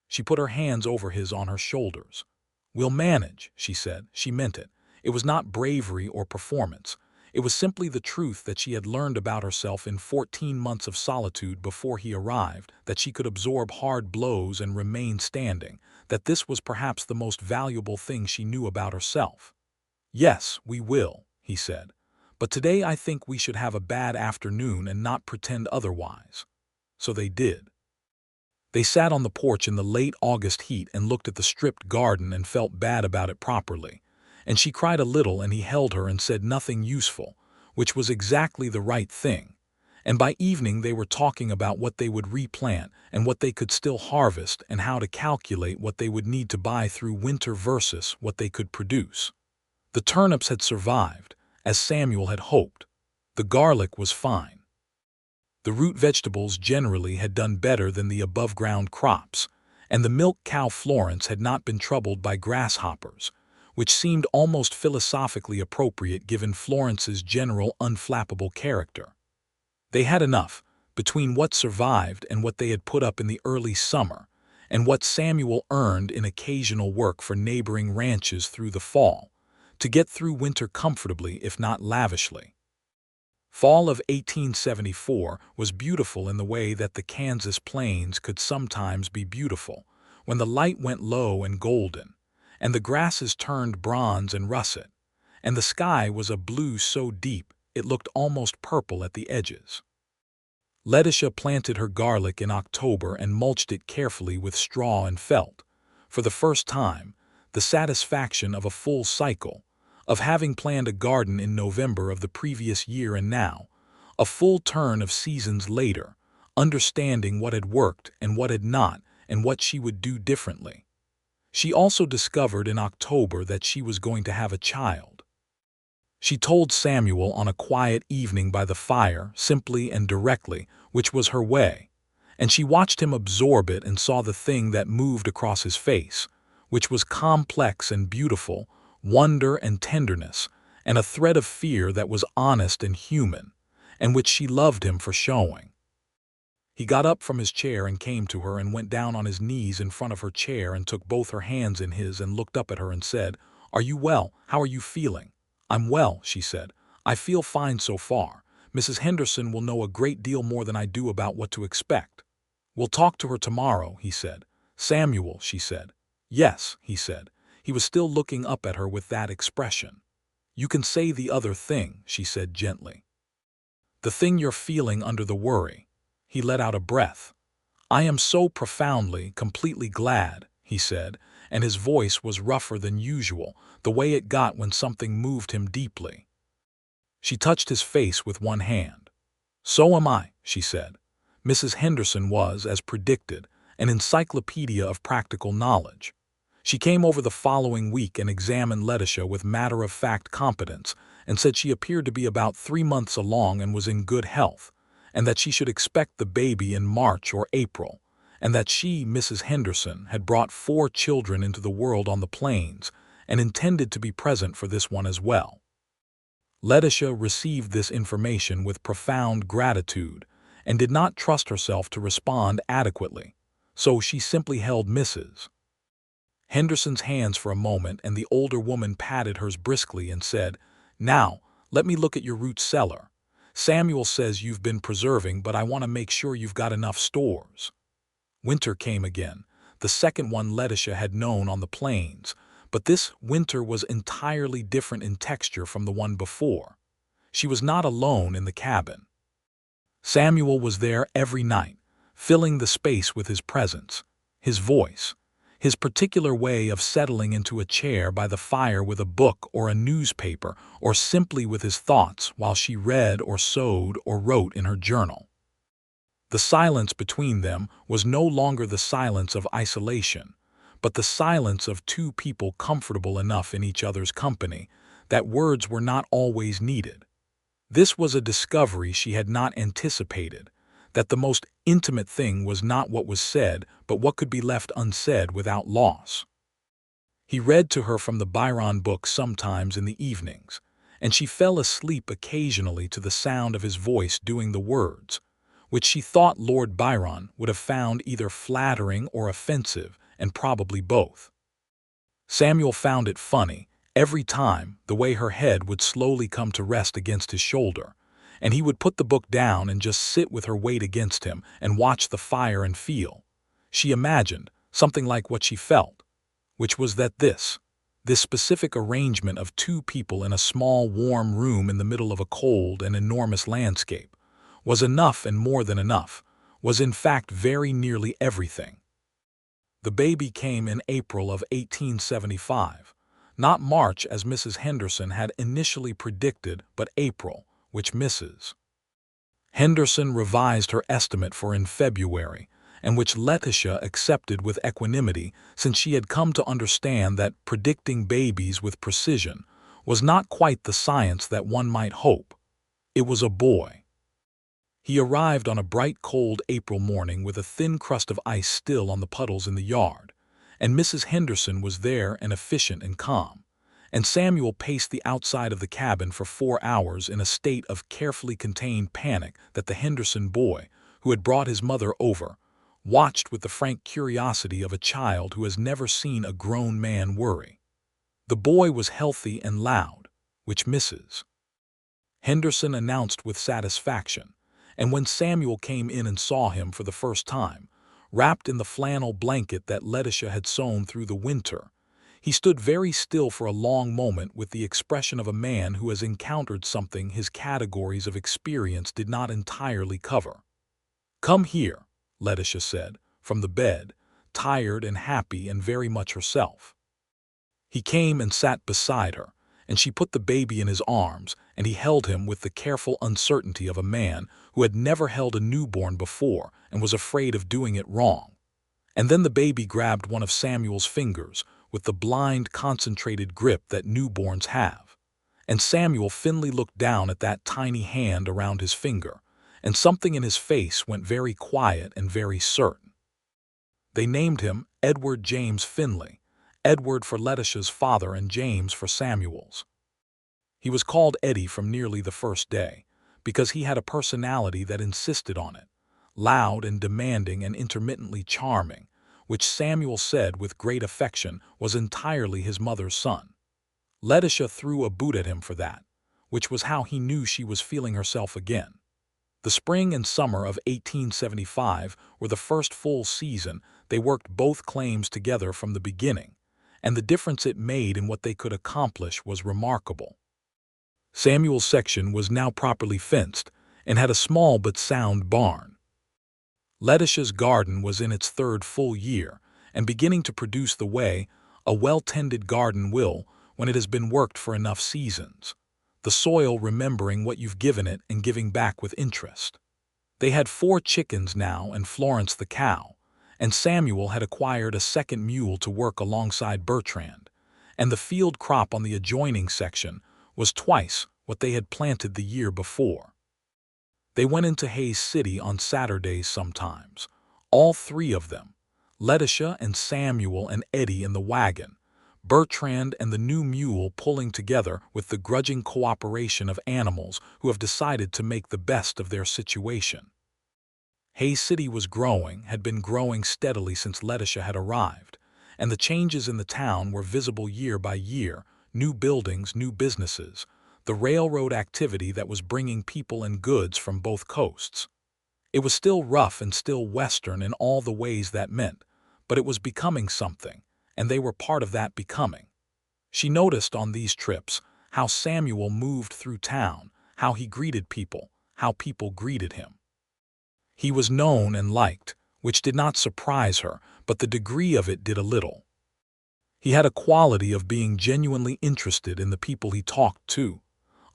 She put her hands over his on her shoulders. "We'll manage," she said. She meant it. It was not bravery or performance. It was simply the truth that she had learned about herself in 14 months of solitude before he arrived, that she could absorb hard blows and remain standing, that this was perhaps the most valuable thing she knew about herself. "Yes, we will," he said. "But today I think we should have a bad afternoon and not pretend otherwise." So they did. They sat on the porch in the late August heat and looked at the stripped garden and felt bad about it properly. And she cried a little and he held her and said nothing useful, which was exactly the right thing. and by evening they were talking about what they would replant and what they could still harvest and how to calculate what they would need to buy through winter versus what they could produce. The turnips had survived, as Samuel had hoped. The garlic was fine. The root vegetables generally had done better than the above-ground crops, and the milk cow Florence had not been troubled by grasshoppers, which seemed almost philosophically appropriate given Florence's general unflappable character. They had enough, between what survived and what they had put up in the early summer, and what Samuel earned in occasional work for neighboring ranches through the fall, to get through winter comfortably if not lavishly. Fall of 1874 was beautiful in the way that the Kansas plains could sometimes be beautiful, when the light went low and golden, and the grasses turned bronze and russet, and the sky was a blue so deep it looked almost purple at the edges. Letitia planted her garlic in October and mulched it carefully with straw and felt, for the first time, the satisfaction of a full cycle, of having planned a garden in November of the previous year and now, a full turn of seasons later, understanding what had worked and what had not and what she would do differently. She also discovered in October that she was going to have a child. She told Samuel on a quiet evening by the fire, simply and directly, which was her way, and she watched him absorb it and saw the thing that moved across his face, which was complex and beautiful, wonder and tenderness, and a thread of fear that was honest and human, and which she loved him for showing. He got up from his chair and came to her and went down on his knees in front of her chair and took both her hands in his and looked up at her and said, "Are you well? How are you feeling?" "I'm well," she said. "I feel fine so far. Mrs. Henderson will know a great deal more than I do about what to expect." "We'll talk to her tomorrow," he said. "Samuel," she said. "Yes," he said. He was still looking up at her with that expression. "You can say the other thing," she said gently. "The thing you're feeling under the worry." He let out a breath. "I am so profoundly, completely glad," he said, and his voice was rougher than usual, the way it got when something moved him deeply. She touched his face with one hand. "So am I," she said. Mrs. Henderson was, as predicted, an encyclopedia of practical knowledge. She came over the following week and examined Letitia with matter-of-fact competence and said she appeared to be about 3 months along and was in good health, and that she should expect the baby in March or April, and that she, Mrs. Henderson, had brought 4 children into the world on the plains and intended to be present for this one as well. Letitia received this information with profound gratitude and did not trust herself to respond adequately, so she simply held Mrs. Henderson's hands for a moment, and the older woman patted hers briskly and said, "Now, let me look at your root cellar. Samuel says you've been preserving, but I want to make sure you've got enough stores." Winter came again, the second one Letitia had known on the plains, but this winter was entirely different in texture from the one before. She was not alone in the cabin. Samuel was there every night, filling the space with his presence, his voice, his particular way of settling into a chair by the fire with a book or a newspaper or simply with his thoughts while she read or sewed or wrote in her journal. The silence between them was no longer the silence of isolation, but the silence of 2 people comfortable enough in each other's company that words were not always needed. This was a discovery she had not anticipated, that the most intimate thing was not what was said, but what could be left unsaid without loss. He read to her from the Byron book sometimes in the evenings, and she fell asleep occasionally to the sound of his voice doing the words, which she thought Lord Byron would have found either flattering or offensive, and probably both. Samuel found it funny, every time, the way her head would slowly come to rest against his shoulder, and he would put the book down and just sit with her weight against him and watch the fire and feel. She imagined something like what she felt, which was that this specific arrangement of 2 people in a small warm room in the middle of a cold and enormous landscape was enough and more than enough, was in fact very nearly everything. The baby came in April of 1875, not March as Mrs. Henderson had initially predicted, but April, which Mrs. Henderson revised her estimate for in February, and which Letitia accepted with equanimity since she had come to understand that predicting babies with precision was not quite the science that one might hope. It was a boy. He arrived on a bright cold April morning with a thin crust of ice still on the puddles in the yard, and Mrs. Henderson was there and efficient and calm, and Samuel paced the outside of the cabin for 4 hours in a state of carefully contained panic that the Henderson boy, who had brought his mother over, watched with the frank curiosity of a child who has never seen a grown man worry. The boy was healthy and loud, which Mrs. Henderson announced with satisfaction, and when Samuel came in and saw him for the first time, wrapped in the flannel blanket that Letitia had sewn through the winter, he stood very still for a long moment with the expression of a man who has encountered something his categories of experience did not entirely cover. "Come here," Letitia said, from the bed, tired and happy and very much herself. He came and sat beside her, and she put the baby in his arms, and he held him with the careful uncertainty of a man who had never held a newborn before and was afraid of doing it wrong. And then the baby grabbed one of Samuel's fingers with the blind, concentrated grip that newborns have. And Samuel Finley looked down at that tiny hand around his finger, and something in his face went very quiet and very certain. They named him Edward James Finley, Edward for Letitia's father and James for Samuel's. He was called Eddie from nearly the first day, because he had a personality that insisted on it, loud and demanding and intermittently charming, which Samuel said with great affection was entirely his mother's son. Letitia threw a boot at him for that, which was how he knew she was feeling herself again. The spring and summer of 1875 were the first full season they worked both claims together from the beginning, and the difference it made in what they could accomplish was remarkable. Samuel's section was now properly fenced and had a small but sound barn. Letitia's garden was in its 3rd full year and beginning to produce the way a well-tended garden will when it has been worked for enough seasons, the soil remembering what you've given it and giving back with interest. They had 4 chickens now and Florence the cow, and Samuel had acquired a 2nd mule to work alongside Bertrand, and the field crop on the adjoining section was twice what they had planted the year before. They went into Hays City on Saturdays sometimes, all 3 of them, Letitia and Samuel and Eddie in the wagon, Bertrand and the new mule pulling together with the grudging cooperation of animals who have decided to make the best of their situation. Hays City had been growing steadily since Letitia had arrived, and the changes in the town were visible year by year, new buildings, new businesses, the railroad activity that was bringing people and goods from both coasts. It was still rough and still Western in all the ways that meant, but it was becoming something, and they were part of that becoming. She noticed on these trips how Samuel moved through town, how he greeted people, how people greeted him. He was known and liked, which did not surprise her, but the degree of it did a little. He had a quality of being genuinely interested in the people he talked to,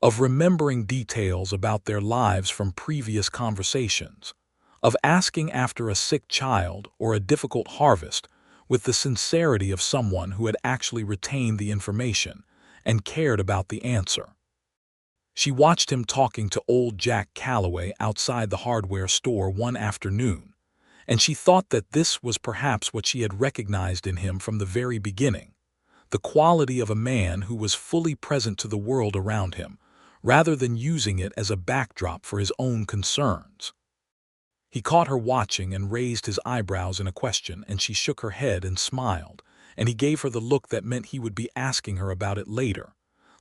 of remembering details about their lives from previous conversations, of asking after a sick child or a difficult harvest with the sincerity of someone who had actually retained the information and cared about the answer. She watched him talking to old Jack Calloway outside the hardware store one afternoon, and she thought that this was perhaps what she had recognized in him from the very beginning, the quality of a man who was fully present to the world around him, rather than using it as a backdrop for his own concerns. He caught her watching and raised his eyebrows in a question, and she shook her head and smiled, and he gave her the look that meant he would be asking her about it later.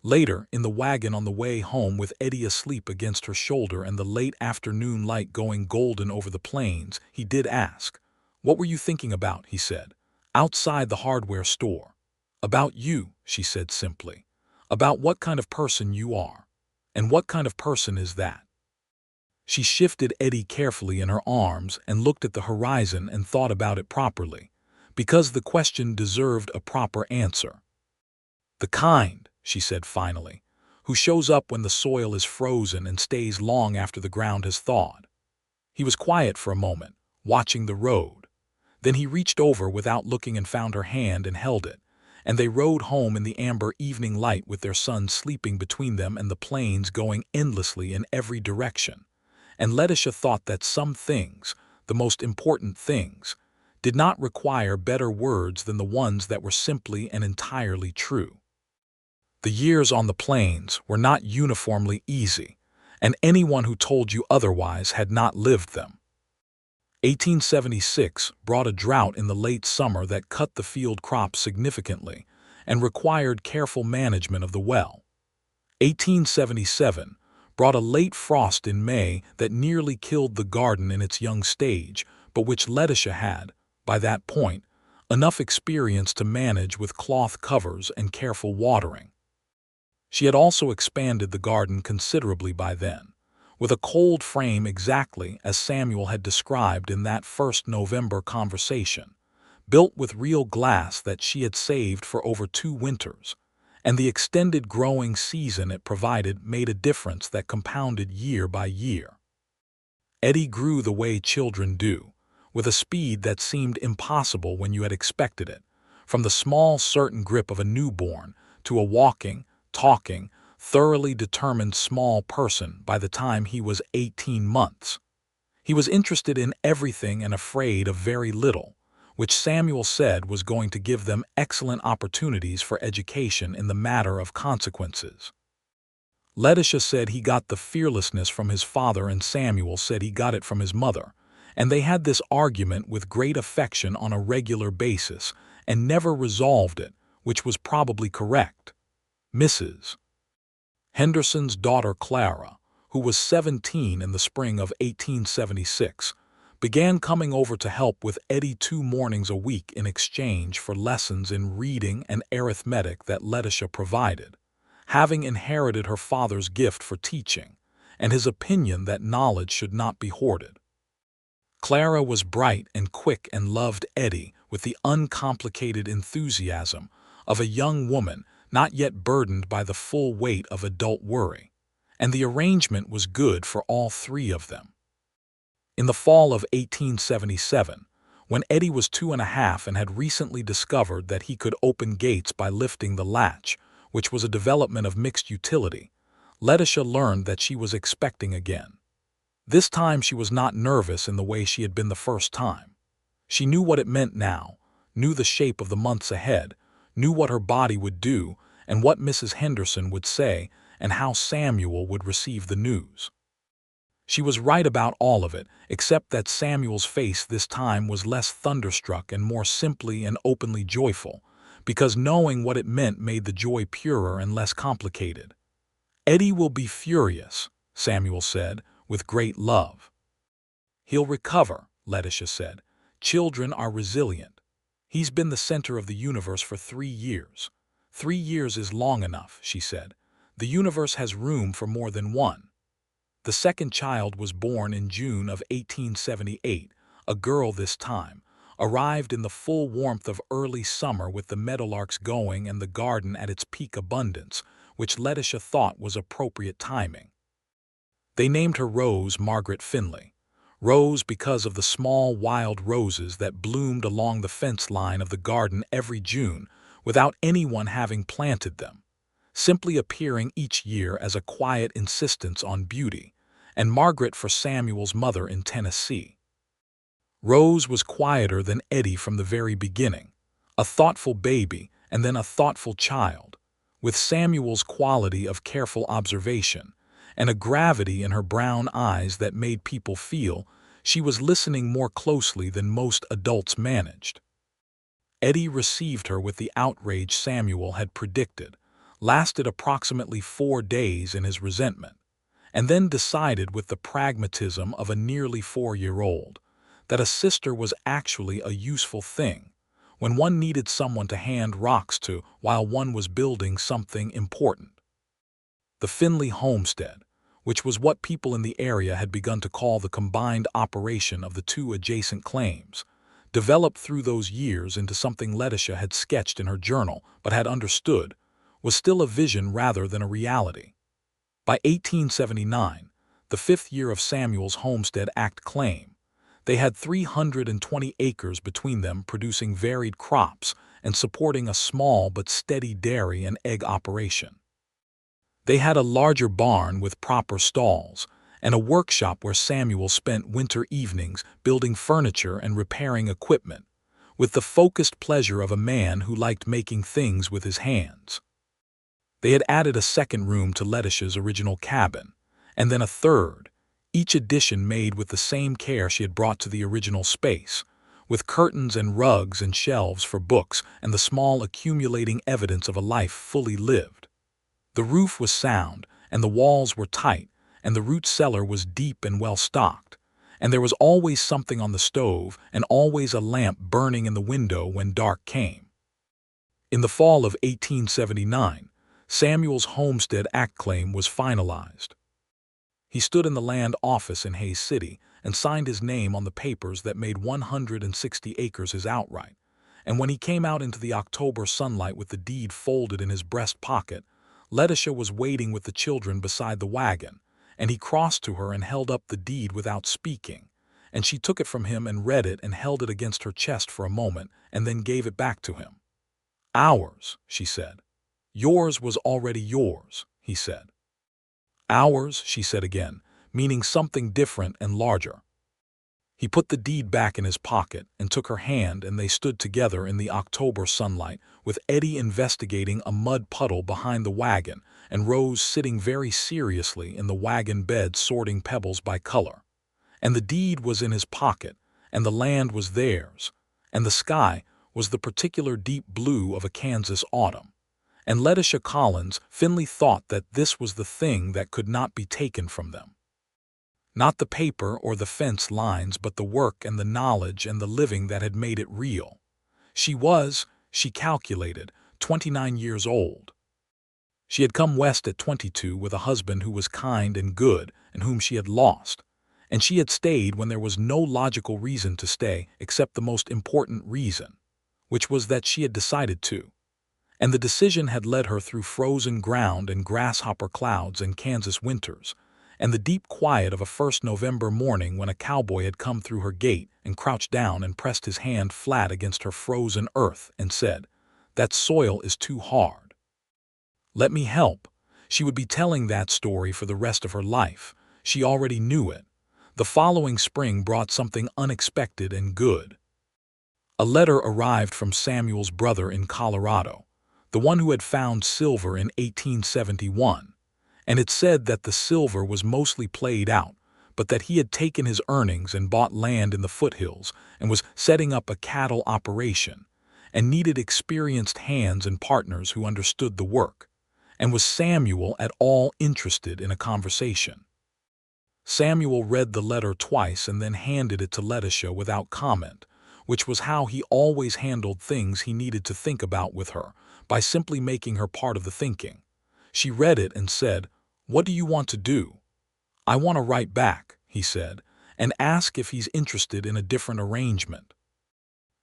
Later, in the wagon on the way home with Eddie asleep against her shoulder and the late afternoon light going golden over the plains, he did ask, "What were you thinking about?" he said. "Outside the hardware store." "About you," she said simply. "About what kind of person you are. And what kind of person is that?" She shifted Eddie carefully in her arms and looked at the horizon and thought about it properly, because the question deserved a proper answer. "The kind," she said finally, who shows up when the soil is frozen and stays long after the ground has thawed. He was quiet for a moment, watching the road. Then he reached over without looking and found her hand and held it, and they rode home in the amber evening light with their son sleeping between them and the plains going endlessly in every direction. And Letitia thought that some things, the most important things, did not require better words than the ones that were simply and entirely true. The years on the plains were not uniformly easy, and anyone who told you otherwise had not lived them. 1876 brought a drought in the late summer that cut the field crop significantly and required careful management of the well. 1877 brought a late frost in May that nearly killed the garden in its young stage, but which Letitia had, by that point, enough experience to manage with cloth covers and careful watering. She had also expanded the garden considerably by then, with a cold frame exactly as Samuel had described in that first November conversation, built with real glass that she had saved for over 2 winters, and the extended growing season it provided made a difference that compounded year by year. Eddie grew the way children do, with a speed that seemed impossible when you had expected it, from the small certain grip of a newborn to a walking, talking, thoroughly determined small person by the time he was 18 months. He was interested in everything and afraid of very little, which Samuel said was going to give them excellent opportunities for education in the matter of consequences. Letitia said he got the fearlessness from his father and Samuel said he got it from his mother, and they had this argument with great affection on a regular basis and never resolved it, which was probably correct. Mrs. Henderson's daughter Clara, who was 17 in the spring of 1876, began coming over to help with Eddie 2 mornings a week in exchange for lessons in reading and arithmetic that Letitia provided, having inherited her father's gift for teaching and his opinion that knowledge should not be hoarded. Clara was bright and quick and loved Eddie with the uncomplicated enthusiasm of a young woman not yet burdened by the full weight of adult worry, and the arrangement was good for all 3 of them. In the fall of 1877, when Eddie was 2.5 and had recently discovered that he could open gates by lifting the latch, which was a development of mixed utility, Letitia learned that she was expecting again. This time she was not nervous in the way she had been the first time. She knew what it meant now, knew the shape of the months ahead, knew what her body would do and what Mrs. Henderson would say and how Samuel would receive the news. She was right about all of it, except that Samuel's face this time was less thunderstruck and more simply and openly joyful, because knowing what it meant made the joy purer and less complicated. "Eddie will be furious," Samuel said, with great love. "He'll recover," Letitia said. "Children are resilient. He's been the center of the universe for 3 years. 3 years is long enough," she said. "The universe has room for more than one." The second child was born in June of 1878, a girl this time, arrived in the full warmth of early summer with the meadowlarks going and the garden at its peak abundance, which Letitia thought was appropriate timing. They named her Rose Margaret Finley. Rose because of the small wild roses that bloomed along the fence line of the garden every June without anyone having planted them, simply appearing each year as a quiet insistence on beauty, and Margaret for Samuel's mother in Tennessee. Rose was quieter than Eddie from the very beginning, a thoughtful baby and then a thoughtful child, with Samuel's quality of careful observation and a gravity in her brown eyes that made people feel she was listening more closely than most adults managed. Eddie received her with the outrage Samuel had predicted, lasted approximately 4 days in his resentment, and then decided with the pragmatism of a nearly 4-year-old that a sister was actually a useful thing when one needed someone to hand rocks to while one was building something important. The Finley homestead, which was what people in the area had begun to call the combined operation of the 2 adjacent claims, developed through those years into something Letitia had sketched in her journal but had understood was still a vision rather than a reality. By 1879, the fifth year of Samuel's Homestead Act claim, they had 320 acres between them, producing varied crops and supporting a small but steady dairy and egg operation. They had a larger barn with proper stalls and a workshop where Samuel spent winter evenings building furniture and repairing equipment, with the focused pleasure of a man who liked making things with his hands. They had added a second room to Letitia's original cabin, and then a third, each addition made with the same care she had brought to the original space, with curtains and rugs and shelves for books and the small accumulating evidence of a life fully lived. The roof was sound, and the walls were tight, and the root cellar was deep and well stocked, and there was always something on the stove and always a lamp burning in the window when dark came. In the fall of 1879, Samuel's Homestead Act claim was finalized. He stood in the land office in Hays City and signed his name on the papers that made 160 acres his outright, and when he came out into the October sunlight with the deed folded in his breast pocket, Letitia was waiting with the children beside the wagon, and he crossed to her and held up the deed without speaking, and she took it from him and read it and held it against her chest for a moment and then gave it back to him. "Ours," she said. "Yours was already yours," he said. "Ours," she said again, meaning something different and larger. He put the deed back in his pocket and took her hand, and they stood together in the October sunlight, with Eddie investigating a mud puddle behind the wagon and Rose sitting very seriously in the wagon bed sorting pebbles by color. And the deed was in his pocket, and the land was theirs, and the sky was the particular deep blue of a Kansas autumn. And Letitia Collins, Finley thought that this was the thing that could not be taken from them. Not the paper or the fence lines, but the work and the knowledge and the living that had made it real. She was, she calculated, 29 years old. She had come west at 22 with a husband who was kind and good and whom she had lost, and she had stayed when there was no logical reason to stay except the most important reason, which was that she had decided to. And the decision had led her through frozen ground and grasshopper clouds and Kansas winters, and the deep quiet of a first November morning when a cowboy had come through her gate and crouched down and pressed his hand flat against her frozen earth and said, "That soil is too hard. Let me help." She would be telling that story for the rest of her life. She already knew it. The following spring brought something unexpected and good. A letter arrived from Samuel's brother in Colorado, the one who had found silver in 1871, and it said that the silver was mostly played out, but that he had taken his earnings and bought land in the foothills and was setting up a cattle operation, and needed experienced hands and partners who understood the work, and was Samuel at all interested in a conversation. Samuel read the letter twice and then handed it to Letitia without comment, which was how he always handled things he needed to think about with her, by simply making her part of the thinking. She read it and said, "What do you want to do?" "I want to write back," he said, "and ask if he's interested in a different arrangement.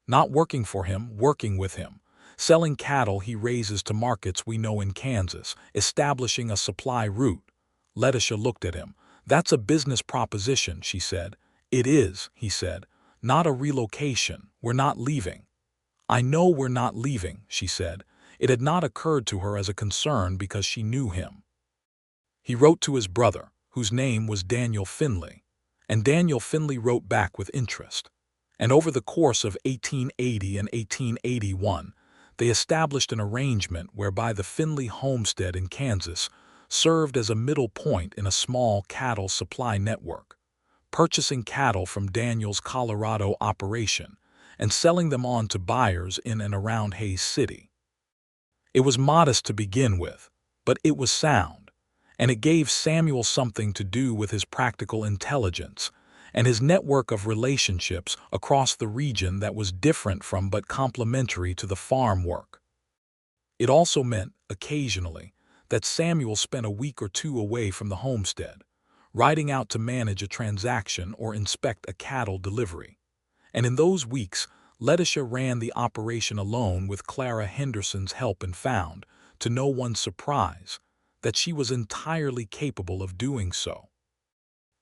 Not working for him, working with him, selling cattle he raises to markets we know in Kansas, establishing a supply route." Letitia looked at him. "That's a business proposition," she said. "It is," he said, "not a relocation. We're not leaving." "I know we're not leaving," she said. It had not occurred to her as a concern because she knew him. He wrote to his brother, whose name was Daniel Finley, and Daniel Finley wrote back with interest. And over the course of 1880 and 1881, they established an arrangement whereby the Finley homestead in Kansas served as a middle point in a small cattle supply network, purchasing cattle from Daniel's Colorado operation and selling them on to buyers in and around Hays City. It was modest to begin with, but it was sound, and it gave Samuel something to do with his practical intelligence and his network of relationships across the region that was different from but complementary to the farm work. It also meant, occasionally, that Samuel spent a week or two away from the homestead, riding out to manage a transaction or inspect a cattle delivery. And in those weeks, Letitia ran the operation alone with Clara Henderson's help and found, to no one's surprise, that she was entirely capable of doing so.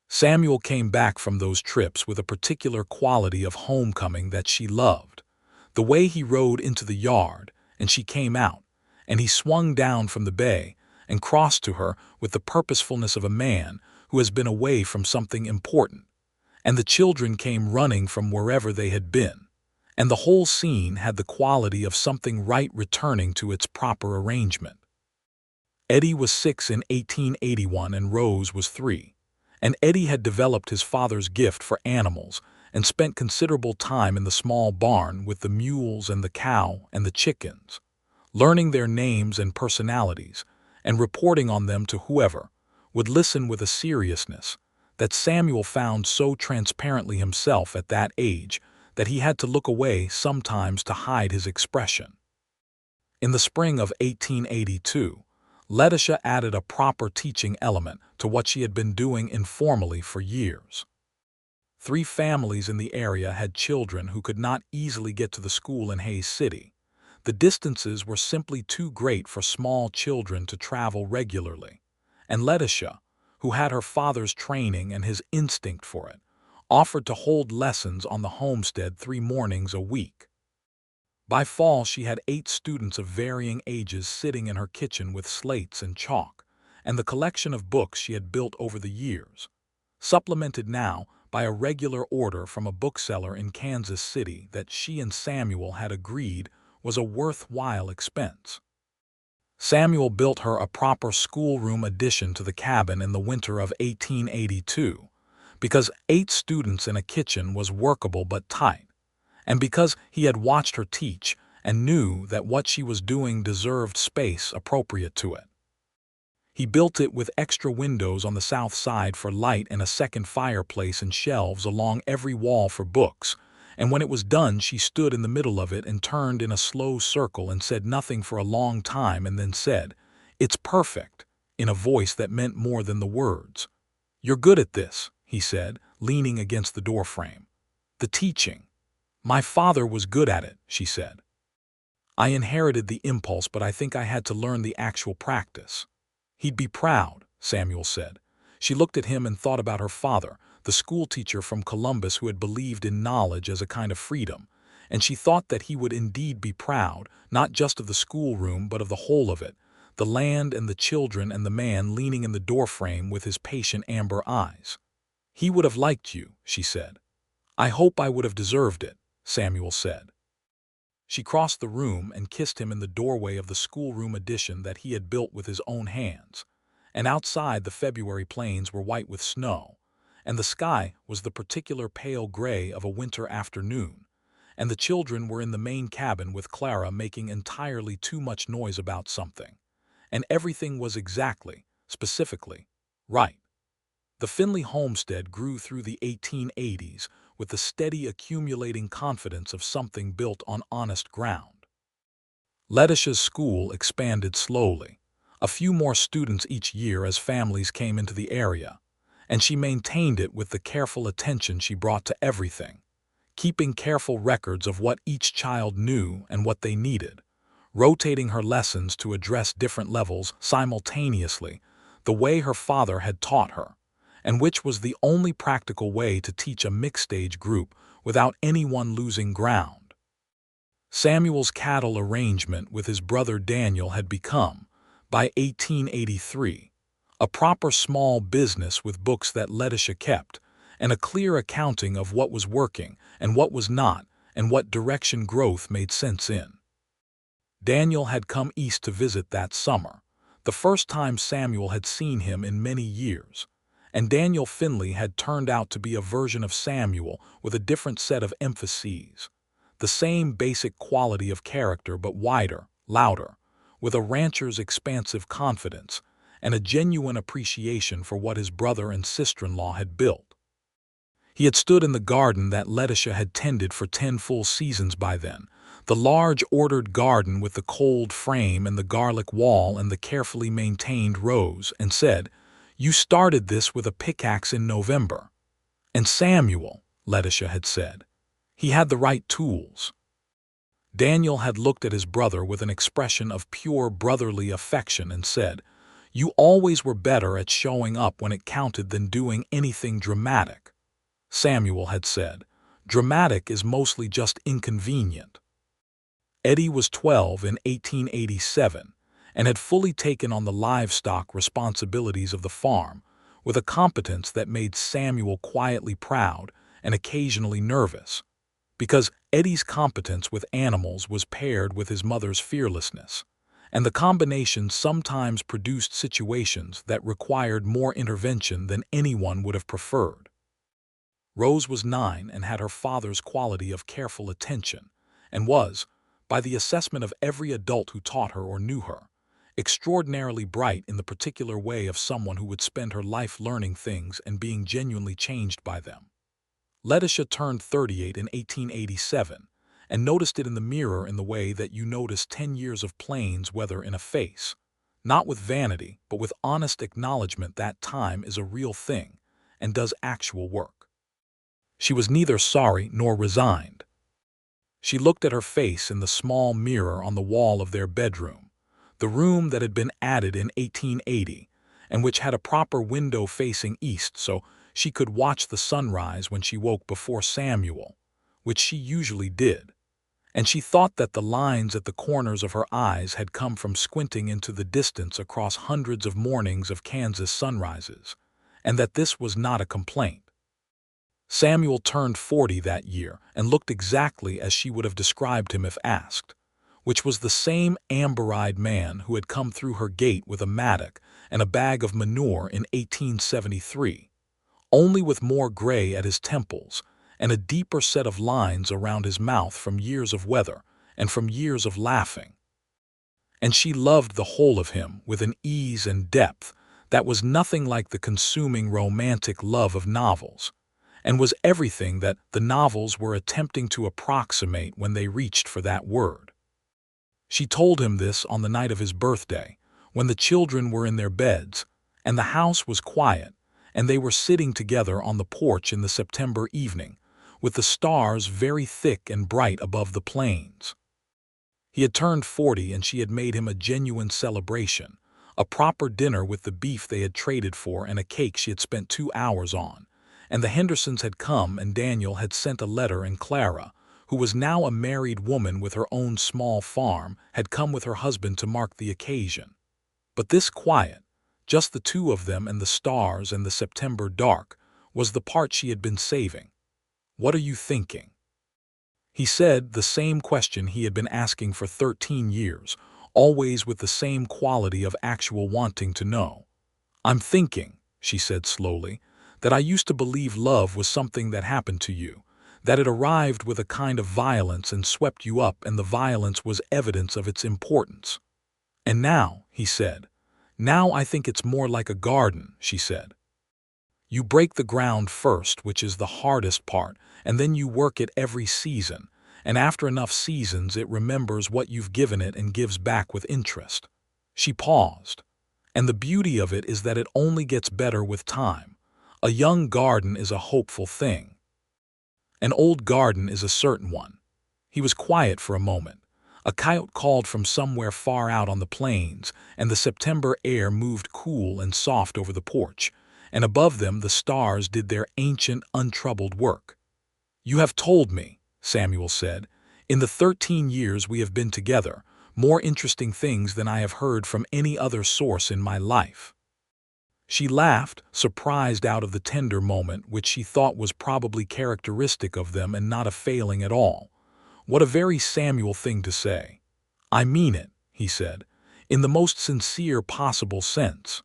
Samuel came back from those trips with a particular quality of homecoming that she loved. The way he rode into the yard, and she came out, and he swung down from the bay and crossed to her with the purposefulness of a man who has been away from something important. And the children came running from wherever they had been, and the whole scene had the quality of something right returning to its proper arrangement. Eddie was 6 in 1881 and Rose was 3. And Eddie had developed his father's gift for animals and spent considerable time in the small barn with the mules and the cow and the chickens, learning their names and personalities and reporting on them to whoever would listen with a seriousness that Samuel found so transparently himself at that age that he had to look away sometimes to hide his expression. In the spring of 1882, Letitia added a proper teaching element to what she had been doing informally for years. 3 families in the area had children who could not easily get to the school in Hayes City. The distances were simply too great for small children to travel regularly, and Letitia, who had her father's training and his instinct for it, offered to hold lessons on the homestead 3 mornings a week. By fall, she had 8 students of varying ages sitting in her kitchen with slates and chalk, and the collection of books she had built over the years, supplemented now by a regular order from a bookseller in Kansas City that she and Samuel had agreed was a worthwhile expense. Samuel built her a proper schoolroom addition to the cabin in the winter of 1882, because 8 students in a kitchen was workable but tight, and because he had watched her teach and knew that what she was doing deserved space appropriate to it. He built it with extra windows on the south side for light and a second fireplace and shelves along every wall for books, and when it was done she stood in the middle of it and turned in a slow circle and said nothing for a long time and then said, "It's perfect," in a voice that meant more than the words. "You're good at this," he said, leaning against the doorframe. "The teaching. My father was good at it," she said. "I inherited the impulse, but I think I had to learn the actual practice." "He'd be proud," Samuel said. She looked at him and thought about her father, the schoolteacher from Columbus who had believed in knowledge as a kind of freedom, and she thought that he would indeed be proud, not just of the schoolroom but of the whole of it, the land and the children and the man leaning in the doorframe with his patient amber eyes. "He would have liked you," she said. "I hope I would have deserved it," Samuel said. She crossed the room and kissed him in the doorway of the schoolroom addition that he had built with his own hands, and outside the February plains were white with snow, and the sky was the particular pale gray of a winter afternoon, and the children were in the main cabin with Clara making entirely too much noise about something, and everything was exactly, specifically, right. The Finley homestead grew through the 1880s with the steady accumulating confidence of something built on honest ground. Letitia's school expanded slowly, a few more students each year as families came into the area, and she maintained it with the careful attention she brought to everything, keeping careful records of what each child knew and what they needed, rotating her lessons to address different levels simultaneously, the way her father had taught her, and which was the only practical way to teach a mixed-age group without anyone losing ground. Samuel's cattle arrangement with his brother Daniel had become, by 1883, a proper small business with books that Letitia kept, and a clear accounting of what was working and what was not, and what direction growth made sense in. Daniel had come east to visit that summer, the first time Samuel had seen him in many years, and Daniel Finley had turned out to be a version of Samuel with a different set of emphases, the same basic quality of character but wider, louder, with a rancher's expansive confidence and a genuine appreciation for what his brother and sister-in-law had built. He had stood in the garden that Letitia had tended for 10 full seasons by then, the large ordered garden with the cold frame and the garlic wall and the carefully maintained rows, and said, "You started this with a pickaxe in November." And Samuel, Letitia had said, he had the right tools. Daniel had looked at his brother with an expression of pure brotherly affection and said, You always were better at showing up when it counted than doing anything dramatic, Samuel had said. Dramatic is mostly just inconvenient. Eddie was 12 in 1887 and had fully taken on the livestock responsibilities of the farm with a competence that made Samuel quietly proud and occasionally nervous, because Eddie's competence with animals was paired with his mother's fearlessness, and the combination sometimes produced situations that required more intervention than anyone would have preferred. Rose was 9 and had her father's quality of careful attention, and was, by the assessment of every adult who taught her or knew her, extraordinarily bright in the particular way of someone who would spend her life learning things and being genuinely changed by them. Letitia turned 38 in 1887 and noticed it in the mirror in the way that you notice 10 years of plains weather in a face, not with vanity but with honest acknowledgement that time is a real thing and does actual work. She was neither sorry nor resigned. She looked at her face in the small mirror on the wall of their bedroom, the room that had been added in 1880 and which had a proper window facing east so she could watch the sunrise when she woke before Samuel, which she usually did, and she thought that the lines at the corners of her eyes had come from squinting into the distance across hundreds of mornings of Kansas sunrises, and that this was not a complaint. Samuel turned 40 that year and looked exactly as she would have described him if asked, which was the same amber-eyed man who had come through her gate with a mattock and a bag of manure in 1873, only with more gray at his temples and a deeper set of lines around his mouth from years of weather and from years of laughing. And she loved the whole of him with an ease and depth that was nothing like the consuming romantic love of novels, and was everything that the novels were attempting to approximate when they reached for that word. She told him this on the night of his birthday, when the children were in their beds, and the house was quiet, and they were sitting together on the porch in the September evening, with the stars very thick and bright above the plains. He had turned 40 and she had made him a genuine celebration, a proper dinner with the beef they had traded for and a cake she had spent 2 hours on, and the Hendersons had come and Daniel had sent a letter and Clara, who was now a married woman with her own small farm, had come with her husband to mark the occasion. But this quiet, just the two of them and the stars and the September dark, was the part she had been saving. "What are you thinking?" He said the same question he had been asking for 13 years, always with the same quality of actual wanting to know. "I'm thinking," she said slowly, "that I used to believe love was something that happened to you, that it arrived with a kind of violence and swept you up and the violence was evidence of its importance. And now," he said, "now I think it's more like a garden," she said. "You break the ground first, which is the hardest part, and then you work it every season, and after enough seasons it remembers what you've given it and gives back with interest." She paused. "And the beauty of it is that it only gets better with time. A young garden is a hopeful thing. An old garden is a certain one." He was quiet for a moment. A coyote called from somewhere far out on the plains, and the September air moved cool and soft over the porch, and above them the stars did their ancient, untroubled work. "You have told me," Samuel said, "in the 13 years we have been together, more interesting things than I have heard from any other source in my life." She laughed, surprised out of the tender moment which she thought was probably characteristic of them and not a failing at all. "What a very Samuel thing to say." "I mean it," he said, "in the most sincere possible sense."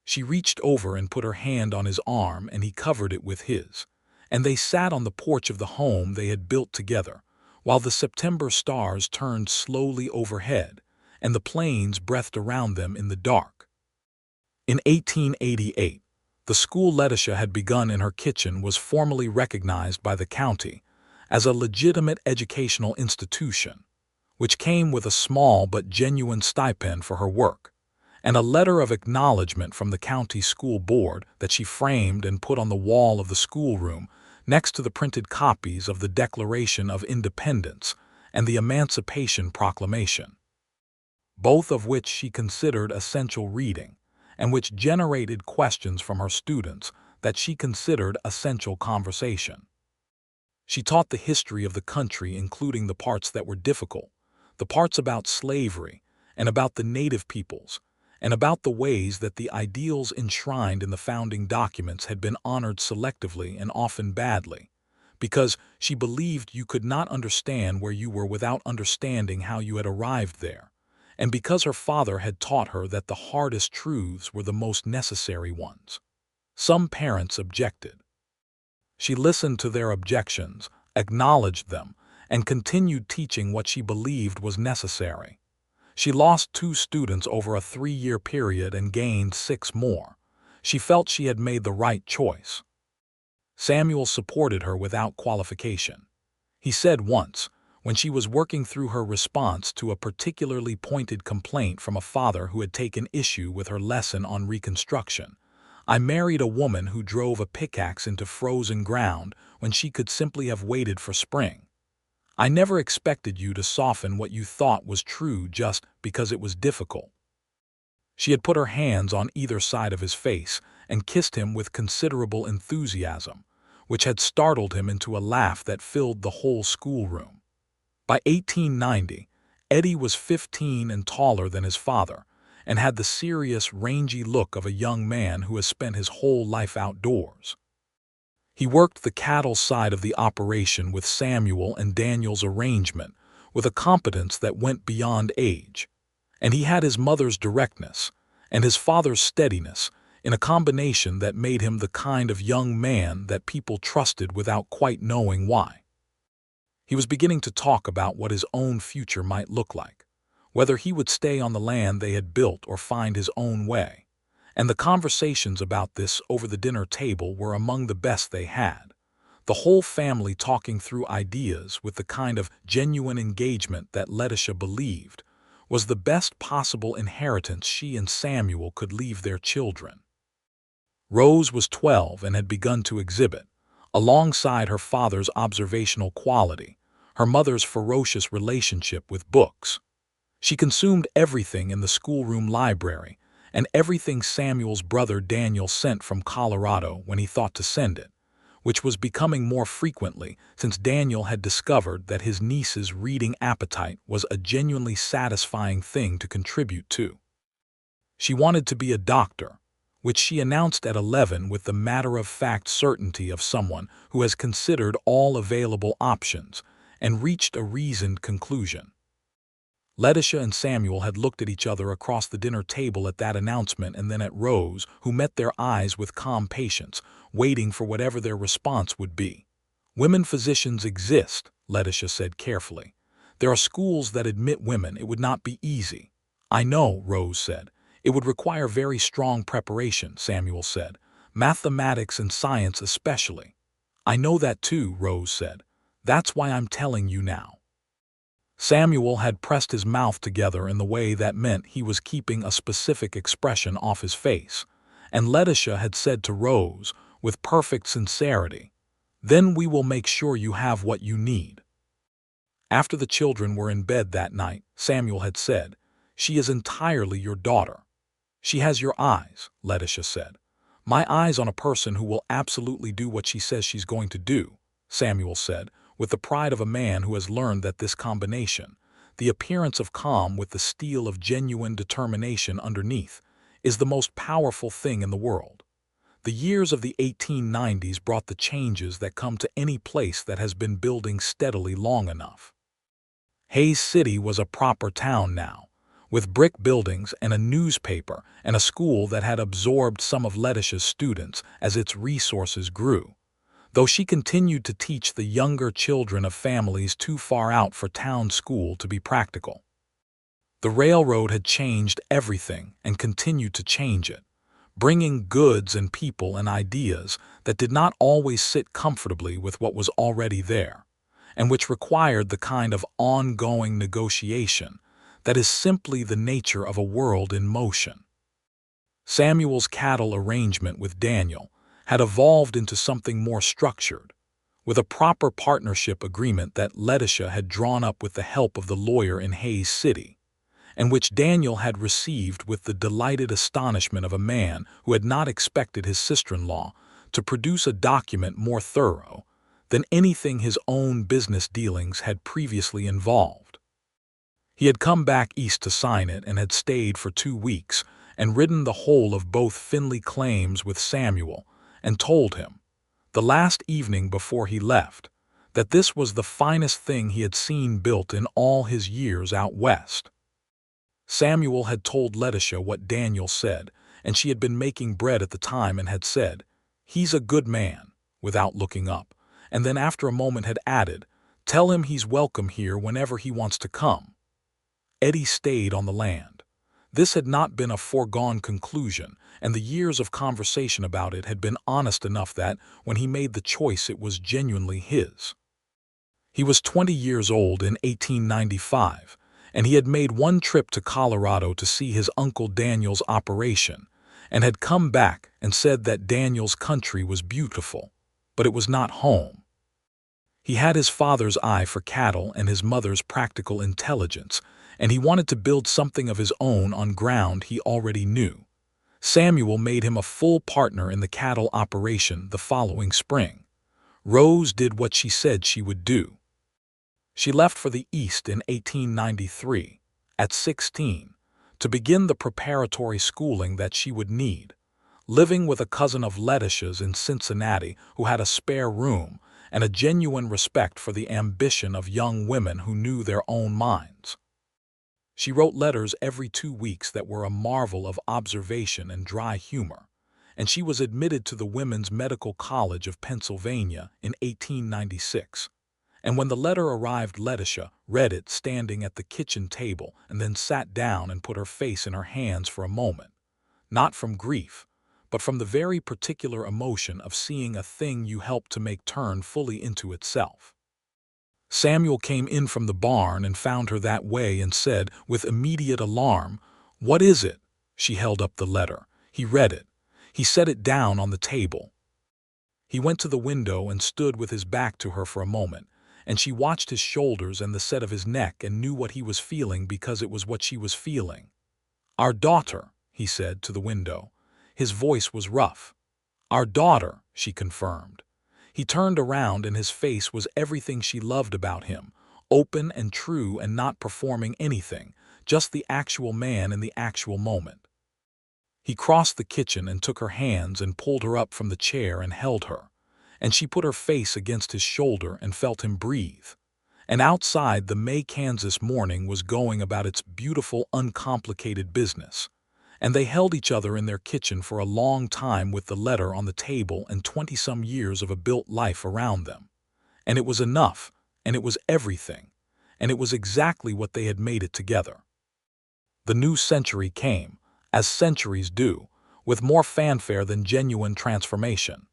She reached over and put her hand on his arm and he covered it with his, and they sat on the porch of the home they had built together, while the September stars turned slowly overhead and the plains breathed around them in the dark. In 1888, the school Letitia had begun in her kitchen was formally recognized by the county as a legitimate educational institution, which came with a small but genuine stipend for her work, and a letter of acknowledgement from the county school board that she framed and put on the wall of the schoolroom next to the printed copies of the Declaration of Independence and the Emancipation Proclamation. both of which she considered essential reading, and which generated questions from her students that she considered essential conversation. She taught the history of the country, including the parts that were difficult, the parts about slavery, and about the native peoples, and about the ways that the ideals enshrined in the founding documents had been honored selectively and often badly, because she believed you could not understand where you were without understanding how you had arrived there, and because her father had taught her that the hardest truths were the most necessary ones. Some parents objected. She listened to their objections, acknowledged them, and continued teaching what she believed was necessary. She lost 2 students over a 3-year period and gained 6 more. She felt she had made the right choice. Samuel supported her without qualification. He said once, when she was working through her response to a particularly pointed complaint from a father who had taken issue with her lesson on Reconstruction, "I married a woman who drove a pickaxe into frozen ground when she could simply have waited for spring. I never expected you to soften what you thought was true just because it was difficult." She had put her hands on either side of his face and kissed him with considerable enthusiasm, which had startled him into a laugh that filled the whole schoolroom. By 1890, Eddie was 15 and taller than his father, and had the serious, rangy look of a young man who has spent his whole life outdoors. He worked the cattle side of the operation with Samuel and Daniel's arrangement with a competence that went beyond age, and he had his mother's directness and his father's steadiness in a combination that made him the kind of young man that people trusted without quite knowing why. He was beginning to talk about what his own future might look like, whether he would stay on the land they had built or find his own way, and the conversations about this over the dinner table were among the best they had, the whole family talking through ideas with the kind of genuine engagement that Letitia believed was the best possible inheritance she and Samuel could leave their children. Rose was 12 and had begun to exhibit, alongside her father's observational quality, her mother's ferocious relationship with books. She consumed everything in the schoolroom library and everything Samuel's brother Daniel sent from Colorado when he thought to send it, which was becoming more frequently since Daniel had discovered that his niece's reading appetite was a genuinely satisfying thing to contribute to. She wanted to be a doctor, which she announced at 11 with the matter-of-fact certainty of someone who has considered all available options and reached a reasoned conclusion. Letitia and Samuel had looked at each other across the dinner table at that announcement and then at Rose, who met their eyes with calm patience, waiting for whatever their response would be. "Women physicians exist," Letitia said carefully. "There are schools that admit women. It would not be easy." "I know," Rose said. "It would require very strong preparation," Samuel said. "Mathematics and science especially." "I know that too," Rose said. "That's why I'm telling you now." Samuel had pressed his mouth together in the way that meant he was keeping a specific expression off his face, and Letitia had said to Rose, with perfect sincerity, "Then we will make sure you have what you need." After the children were in bed that night, Samuel had said, "She is entirely your daughter." "She has your eyes," Letitia said. "My eyes on a person who will absolutely do what she says she's going to do," Samuel said, with the pride of a man who has learned that this combination, the appearance of calm with the steel of genuine determination underneath, is the most powerful thing in the world. The years of the 1890s brought the changes that come to any place that has been building steadily long enough. Hays City was a proper town now, with brick buildings and a newspaper and a school that had absorbed some of Letitia's students as its resources grew, though she continued to teach the younger children of families too far out for town school to be practical. The railroad had changed everything and continued to change it, bringing goods and people and ideas that did not always sit comfortably with what was already there, and which required the kind of ongoing negotiation that is simply the nature of a world in motion. Samuel's cattle arrangement with Daniel had evolved into something more structured, with a proper partnership agreement that Letitia had drawn up with the help of the lawyer in Hays City, and which Daniel had received with the delighted astonishment of a man who had not expected his sister-in-law to produce a document more thorough than anything his own business dealings had previously involved. He had come back east to sign it and had stayed for 2 weeks and ridden the whole of both Finley claims with Samuel, and told him, the last evening before he left, that this was the finest thing he had seen built in all his years out west. Samuel had told Letitia what Daniel said, and she had been making bread at the time and had said, "He's a good man," without looking up, and then after a moment had added, "Tell him he's welcome here whenever he wants to come." Eddie stayed on the land. This had not been a foregone conclusion, and the years of conversation about it had been honest enough that, when he made the choice, it was genuinely his. He was 20 years old in 1895, and he had made one trip to Colorado to see his Uncle Daniel's operation, and had come back and said that Daniel's country was beautiful, but it was not home. He had his father's eye for cattle and his mother's practical intelligence, and he wanted to build something of his own on ground he already knew. Samuel made him a full partner in the cattle operation the following spring. Rose did what she said she would do. She left for the East in 1893, at 16, to begin the preparatory schooling that she would need, living with a cousin of Letitia's in Cincinnati who had a spare room and a genuine respect for the ambition of young women who knew their own minds. She wrote letters every 2 weeks that were a marvel of observation and dry humor, and she was admitted to the Women's Medical College of Pennsylvania in 1896. And when the letter arrived, Letitia read it standing at the kitchen table and then sat down and put her face in her hands for a moment, not from grief, but from the very particular emotion of seeing a thing you helped to make turn fully into itself. Samuel came in from the barn and found her that way and said, with immediate alarm, "What is it?" She held up the letter. He read it. He set it down on the table. He went to the window and stood with his back to her for a moment, and she watched his shoulders and the set of his neck and knew what he was feeling because it was what she was feeling. "Our daughter," he said to the window. His voice was rough. "Our daughter," she confirmed. He turned around and his face was everything she loved about him, open and true and not performing anything, just the actual man in the actual moment. He crossed the kitchen and took her hands and pulled her up from the chair and held her, and she put her face against his shoulder and felt him breathe. And outside, the May, Kansas morning was going about its beautiful, uncomplicated business, and they held each other in their kitchen for a long time with the letter on the table and 20-some years of a built life around them. And it was enough, and it was everything, and it was exactly what they had made it together. The new century came, as centuries do, with more fanfare than genuine transformation.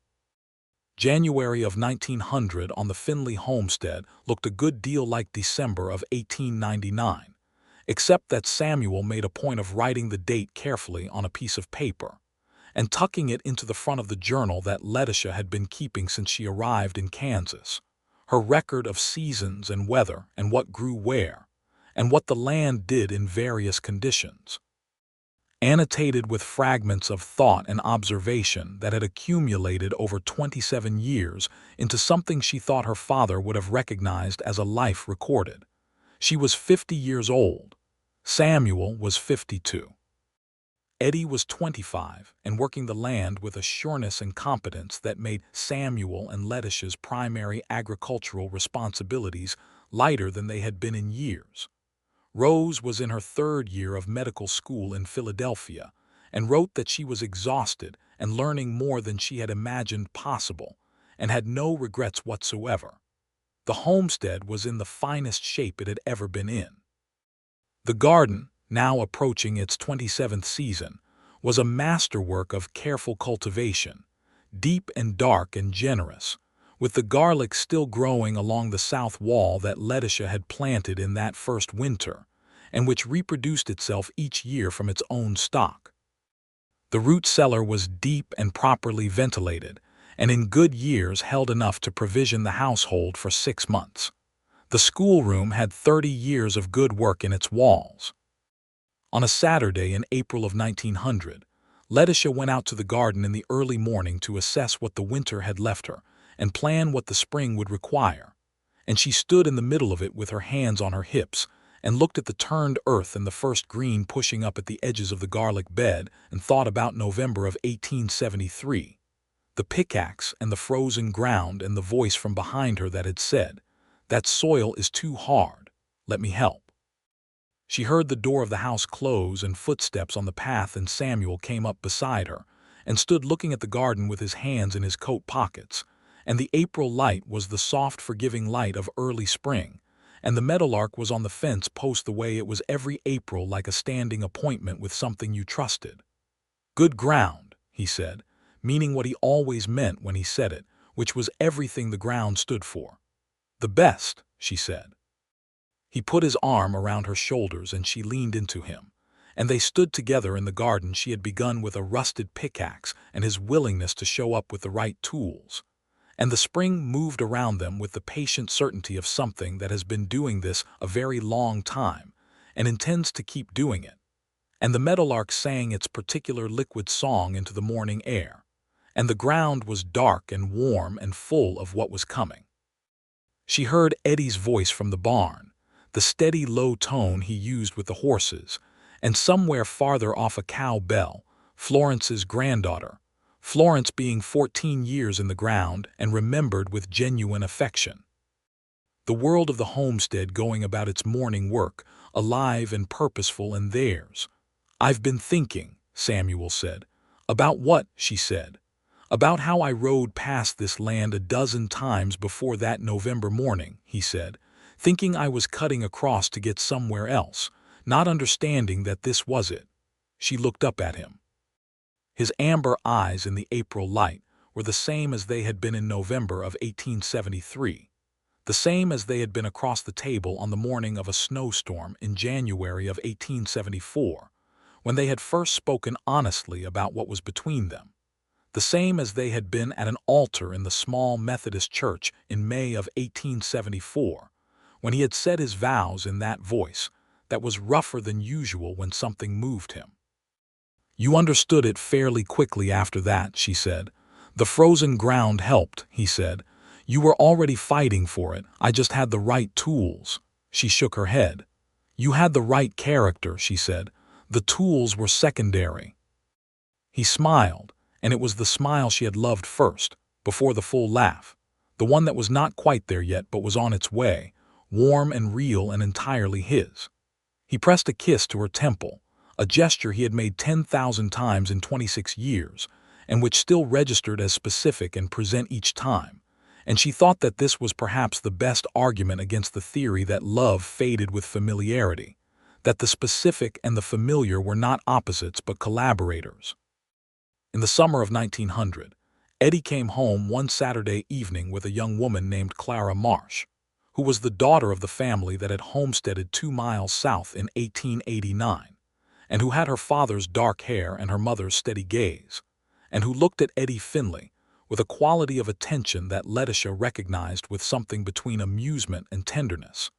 January of 1900 on the Finley homestead looked a good deal like December of 1899, except that Samuel made a point of writing the date carefully on a piece of paper and tucking it into the front of the journal that Letitia had been keeping since she arrived in Kansas, her record of seasons and weather and what grew where, and what the land did in various conditions, annotated with fragments of thought and observation that had accumulated over 27 years into something she thought her father would have recognized as a life recorded. She was 50 years old. Samuel was 52. Eddie was 25 and working the land with a sureness and competence that made Samuel and Letitia's primary agricultural responsibilities lighter than they had been in years. Rose was in her 3rd year of medical school in Philadelphia and wrote that she was exhausted and learning more than she had imagined possible and had no regrets whatsoever. The homestead was in the finest shape it had ever been in. The garden, now approaching its 27th season, was a masterwork of careful cultivation, deep and dark and generous, with the garlic still growing along the south wall that Letitia had planted in that first winter, and which reproduced itself each year from its own stock. The root cellar was deep and properly ventilated, and in good years held enough to provision the household for 6 months. The schoolroom had 30 years of good work in its walls. On a Saturday in April of 1900, Letitia went out to the garden in the early morning to assess what the winter had left her and plan what the spring would require. And she stood in the middle of it with her hands on her hips and looked at the turned earth and the first green pushing up at the edges of the garlic bed and thought about November of 1873, the pickaxe and the frozen ground and the voice from behind her that had said, "That soil is too hard. Let me help." She heard the door of the house close and footsteps on the path, and Samuel came up beside her and stood looking at the garden with his hands in his coat pockets, and the April light was the soft, forgiving light of early spring, and the meadowlark was on the fence post the way it was every April, like a standing appointment with something you trusted. "Good ground," he said, meaning what he always meant when he said it, which was everything the ground stood for. "The best," she said. He put his arm around her shoulders and she leaned into him, and they stood together in the garden she had begun with a rusted pickaxe and his willingness to show up with the right tools. And the spring moved around them with the patient certainty of something that has been doing this a very long time and intends to keep doing it. And the meadowlark sang its particular liquid song into the morning air, and the ground was dark and warm and full of what was coming. She heard Eddie's voice from the barn, the steady low tone he used with the horses, and somewhere farther off a cow bell, Florence's granddaughter, Florence being 14 years in the ground and remembered with genuine affection. The world of the homestead going about its morning work, alive and purposeful, and theirs. "I've been thinking," Samuel said. "About what?" she said. "About how I rode past this land a dozen times before that November morning," he said, "thinking I was cutting across to get somewhere else, not understanding that this was it." She looked up at him. His amber eyes in the April light were the same as they had been in November of 1873, the same as they had been across the table on the morning of a snowstorm in January of 1874, when they had first spoken honestly about what was between them, the same as they had been at an altar in the small Methodist church in May of 1874, when he had said his vows in that voice that was rougher than usual when something moved him. "You understood it fairly quickly after that," she said. "The frozen ground helped," he said. "You were already fighting for it. I just had the right tools." She shook her head. "You had the right character," she said. "The tools were secondary." He smiled, and it was the smile she had loved first, before the full laugh, the one that was not quite there yet but was on its way, warm and real and entirely his. He pressed a kiss to her temple, a gesture he had made 10,000 times in 26 years, and which still registered as specific and present each time, and she thought that this was perhaps the best argument against the theory that love faded with familiarity, that the specific and the familiar were not opposites but collaborators. In the summer of 1900, Eddie came home one Saturday evening with a young woman named Clara Marsh, who was the daughter of the family that had homesteaded 2 miles south in 1889, and who had her father's dark hair and her mother's steady gaze, and who looked at Eddie Finley with a quality of attention that Letitia recognized with something between amusement and tenderness,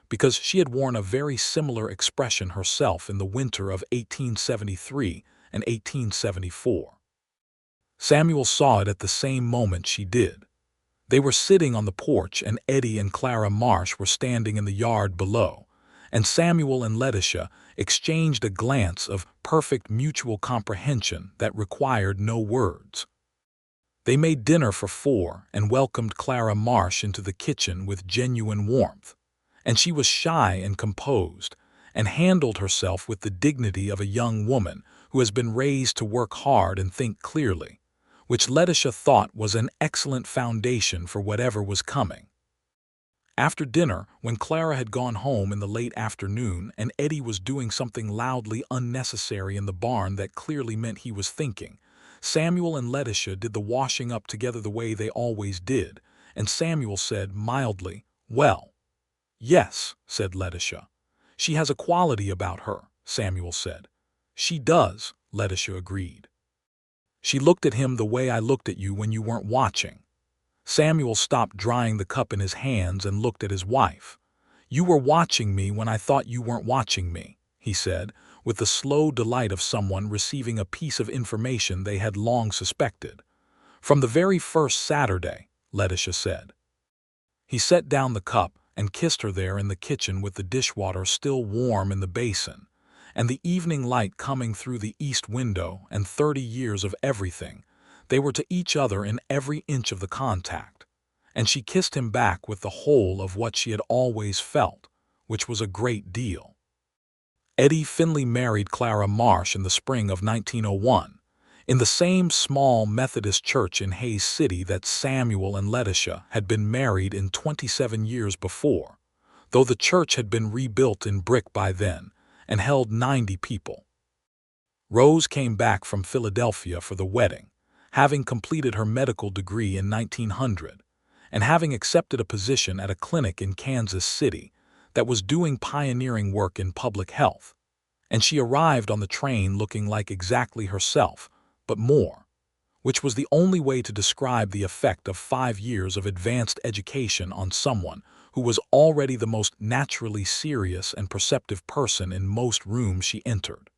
because she had worn a very similar expression herself in the winter of 1873 and 1874. Samuel saw it at the same moment she did. They were sitting on the porch, and Eddie and Clara Marsh were standing in the yard below, and Samuel and Letitia exchanged a glance of perfect mutual comprehension that required no words. They made dinner for 4 and welcomed Clara Marsh into the kitchen with genuine warmth, and she was shy and composed, and handled herself with the dignity of a young woman who has been raised to work hard and think clearly, which Letitia thought was an excellent foundation for whatever was coming. After dinner, when Clara had gone home in the late afternoon and Eddie was doing something loudly unnecessary in the barn that clearly meant he was thinking, Samuel and Letitia did the washing up together the way they always did, and Samuel said mildly, "Well." "Yes," said Letitia. "She has a quality about her," Samuel said. "She does," Letitia agreed. "She looked at him the way I looked at you when you weren't watching." Samuel stopped drying the cup in his hands and looked at his wife. "You were watching me when I thought you weren't watching me," he said, with the slow delight of someone receiving a piece of information they had long suspected. "From the very first Saturday," Letitia said. He set down the cup and kissed her there in the kitchen with the dishwater still warm in the basin, and the evening light coming through the east window, and 30 years of everything. They were to each other in every inch of the contact, and she kissed him back with the whole of what she had always felt, which was a great deal. Eddie Finley married Clara Marsh in the spring of 1901, in the same small Methodist church in Hays City that Samuel and Letitia had been married in 27 years before, though the church had been rebuilt in brick by then and held 90 people. Rose came back from Philadelphia for the wedding, having completed her medical degree in 1900 and having accepted a position at a clinic in Kansas City that was doing pioneering work in public health, and she arrived on the train looking like exactly herself, but more, which was the only way to describe the effect of 5 years of advanced education on someone who was already the most naturally serious and perceptive person in most rooms she entered.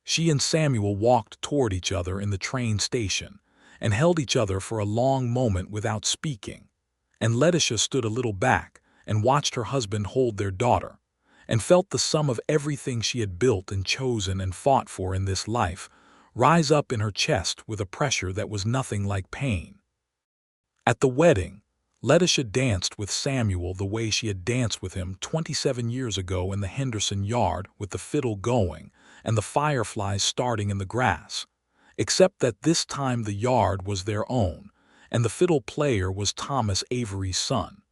She and Samuel walked toward each other in the train station and held each other for a long moment without speaking, and Letitia stood a little back and watched her husband hold their daughter, and felt the sum of everything she had built and chosen and fought for in this life rise up in her chest with a pressure that was nothing like pain. At the wedding, Letitia danced with Samuel the way she had danced with him 27 years ago in the Henderson yard, with the fiddle going and the fireflies starting in the grass, except that this time the yard was their own, and the fiddle player was Thomas Avery's son,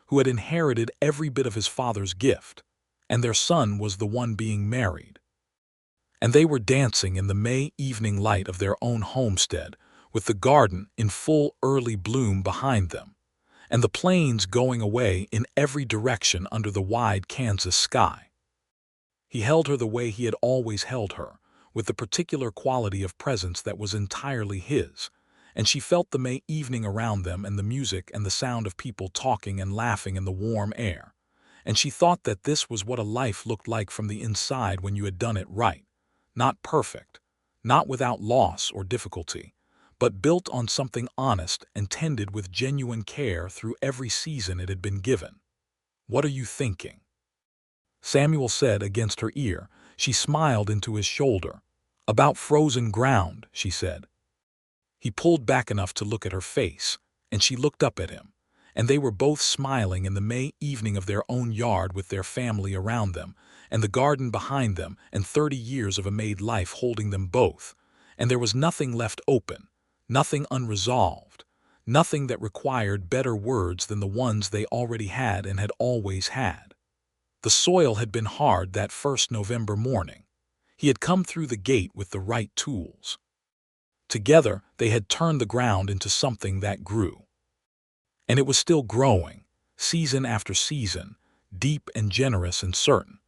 who had inherited every bit of his father's gift, and their son was the one being married. And they were dancing in the May evening light of their own homestead, with the garden in full early bloom behind them, and the plains going away in every direction under the wide Kansas sky. He held her the way he had always held her, with the particular quality of presence that was entirely his, and she felt the May evening around them and the music and the sound of people talking and laughing in the warm air, and she thought that this was what a life looked like from the inside when you had done it right, not perfect, not without loss or difficulty, but built on something honest and tended with genuine care through every season it had been given. "What are you thinking?" Samuel said against her ear. She smiled into his shoulder. "About frozen ground," she said. He pulled back enough to look at her face, and she looked up at him, and they were both smiling in the May evening of their own yard with their family around them, and the garden behind them, and 30 years of a made life holding them both, and there was nothing left open, nothing unresolved, nothing that required better words than the ones they already had and had always had. The soil had been hard that first November morning. He had come through the gate with the right tools. Together, they had turned the ground into something that grew. And it was still growing, season after season, deep and generous and certain,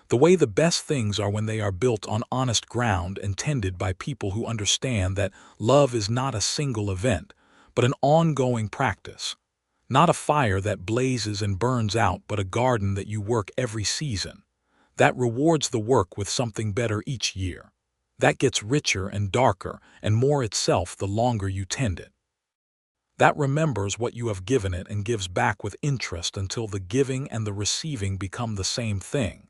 the way the best things are when they are built on honest ground and tended by people who understand that love is not a single event, but an ongoing practice, not a fire that blazes and burns out, but a garden that you work every season, that rewards the work with something better each year, that gets richer and darker and more itself the longer you tend it, that remembers what you have given it and gives back with interest until the giving and the receiving become the same thing,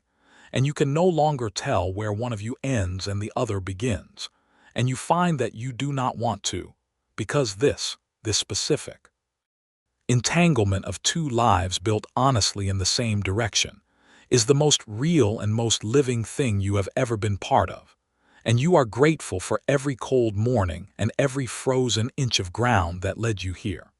and you can no longer tell where one of you ends and the other begins, and you find that you do not want to, because this specific entanglement of two lives built honestly in the same direction is the most real and most living thing you have ever been part of, and you are grateful for every cold morning and every frozen inch of ground that led you here.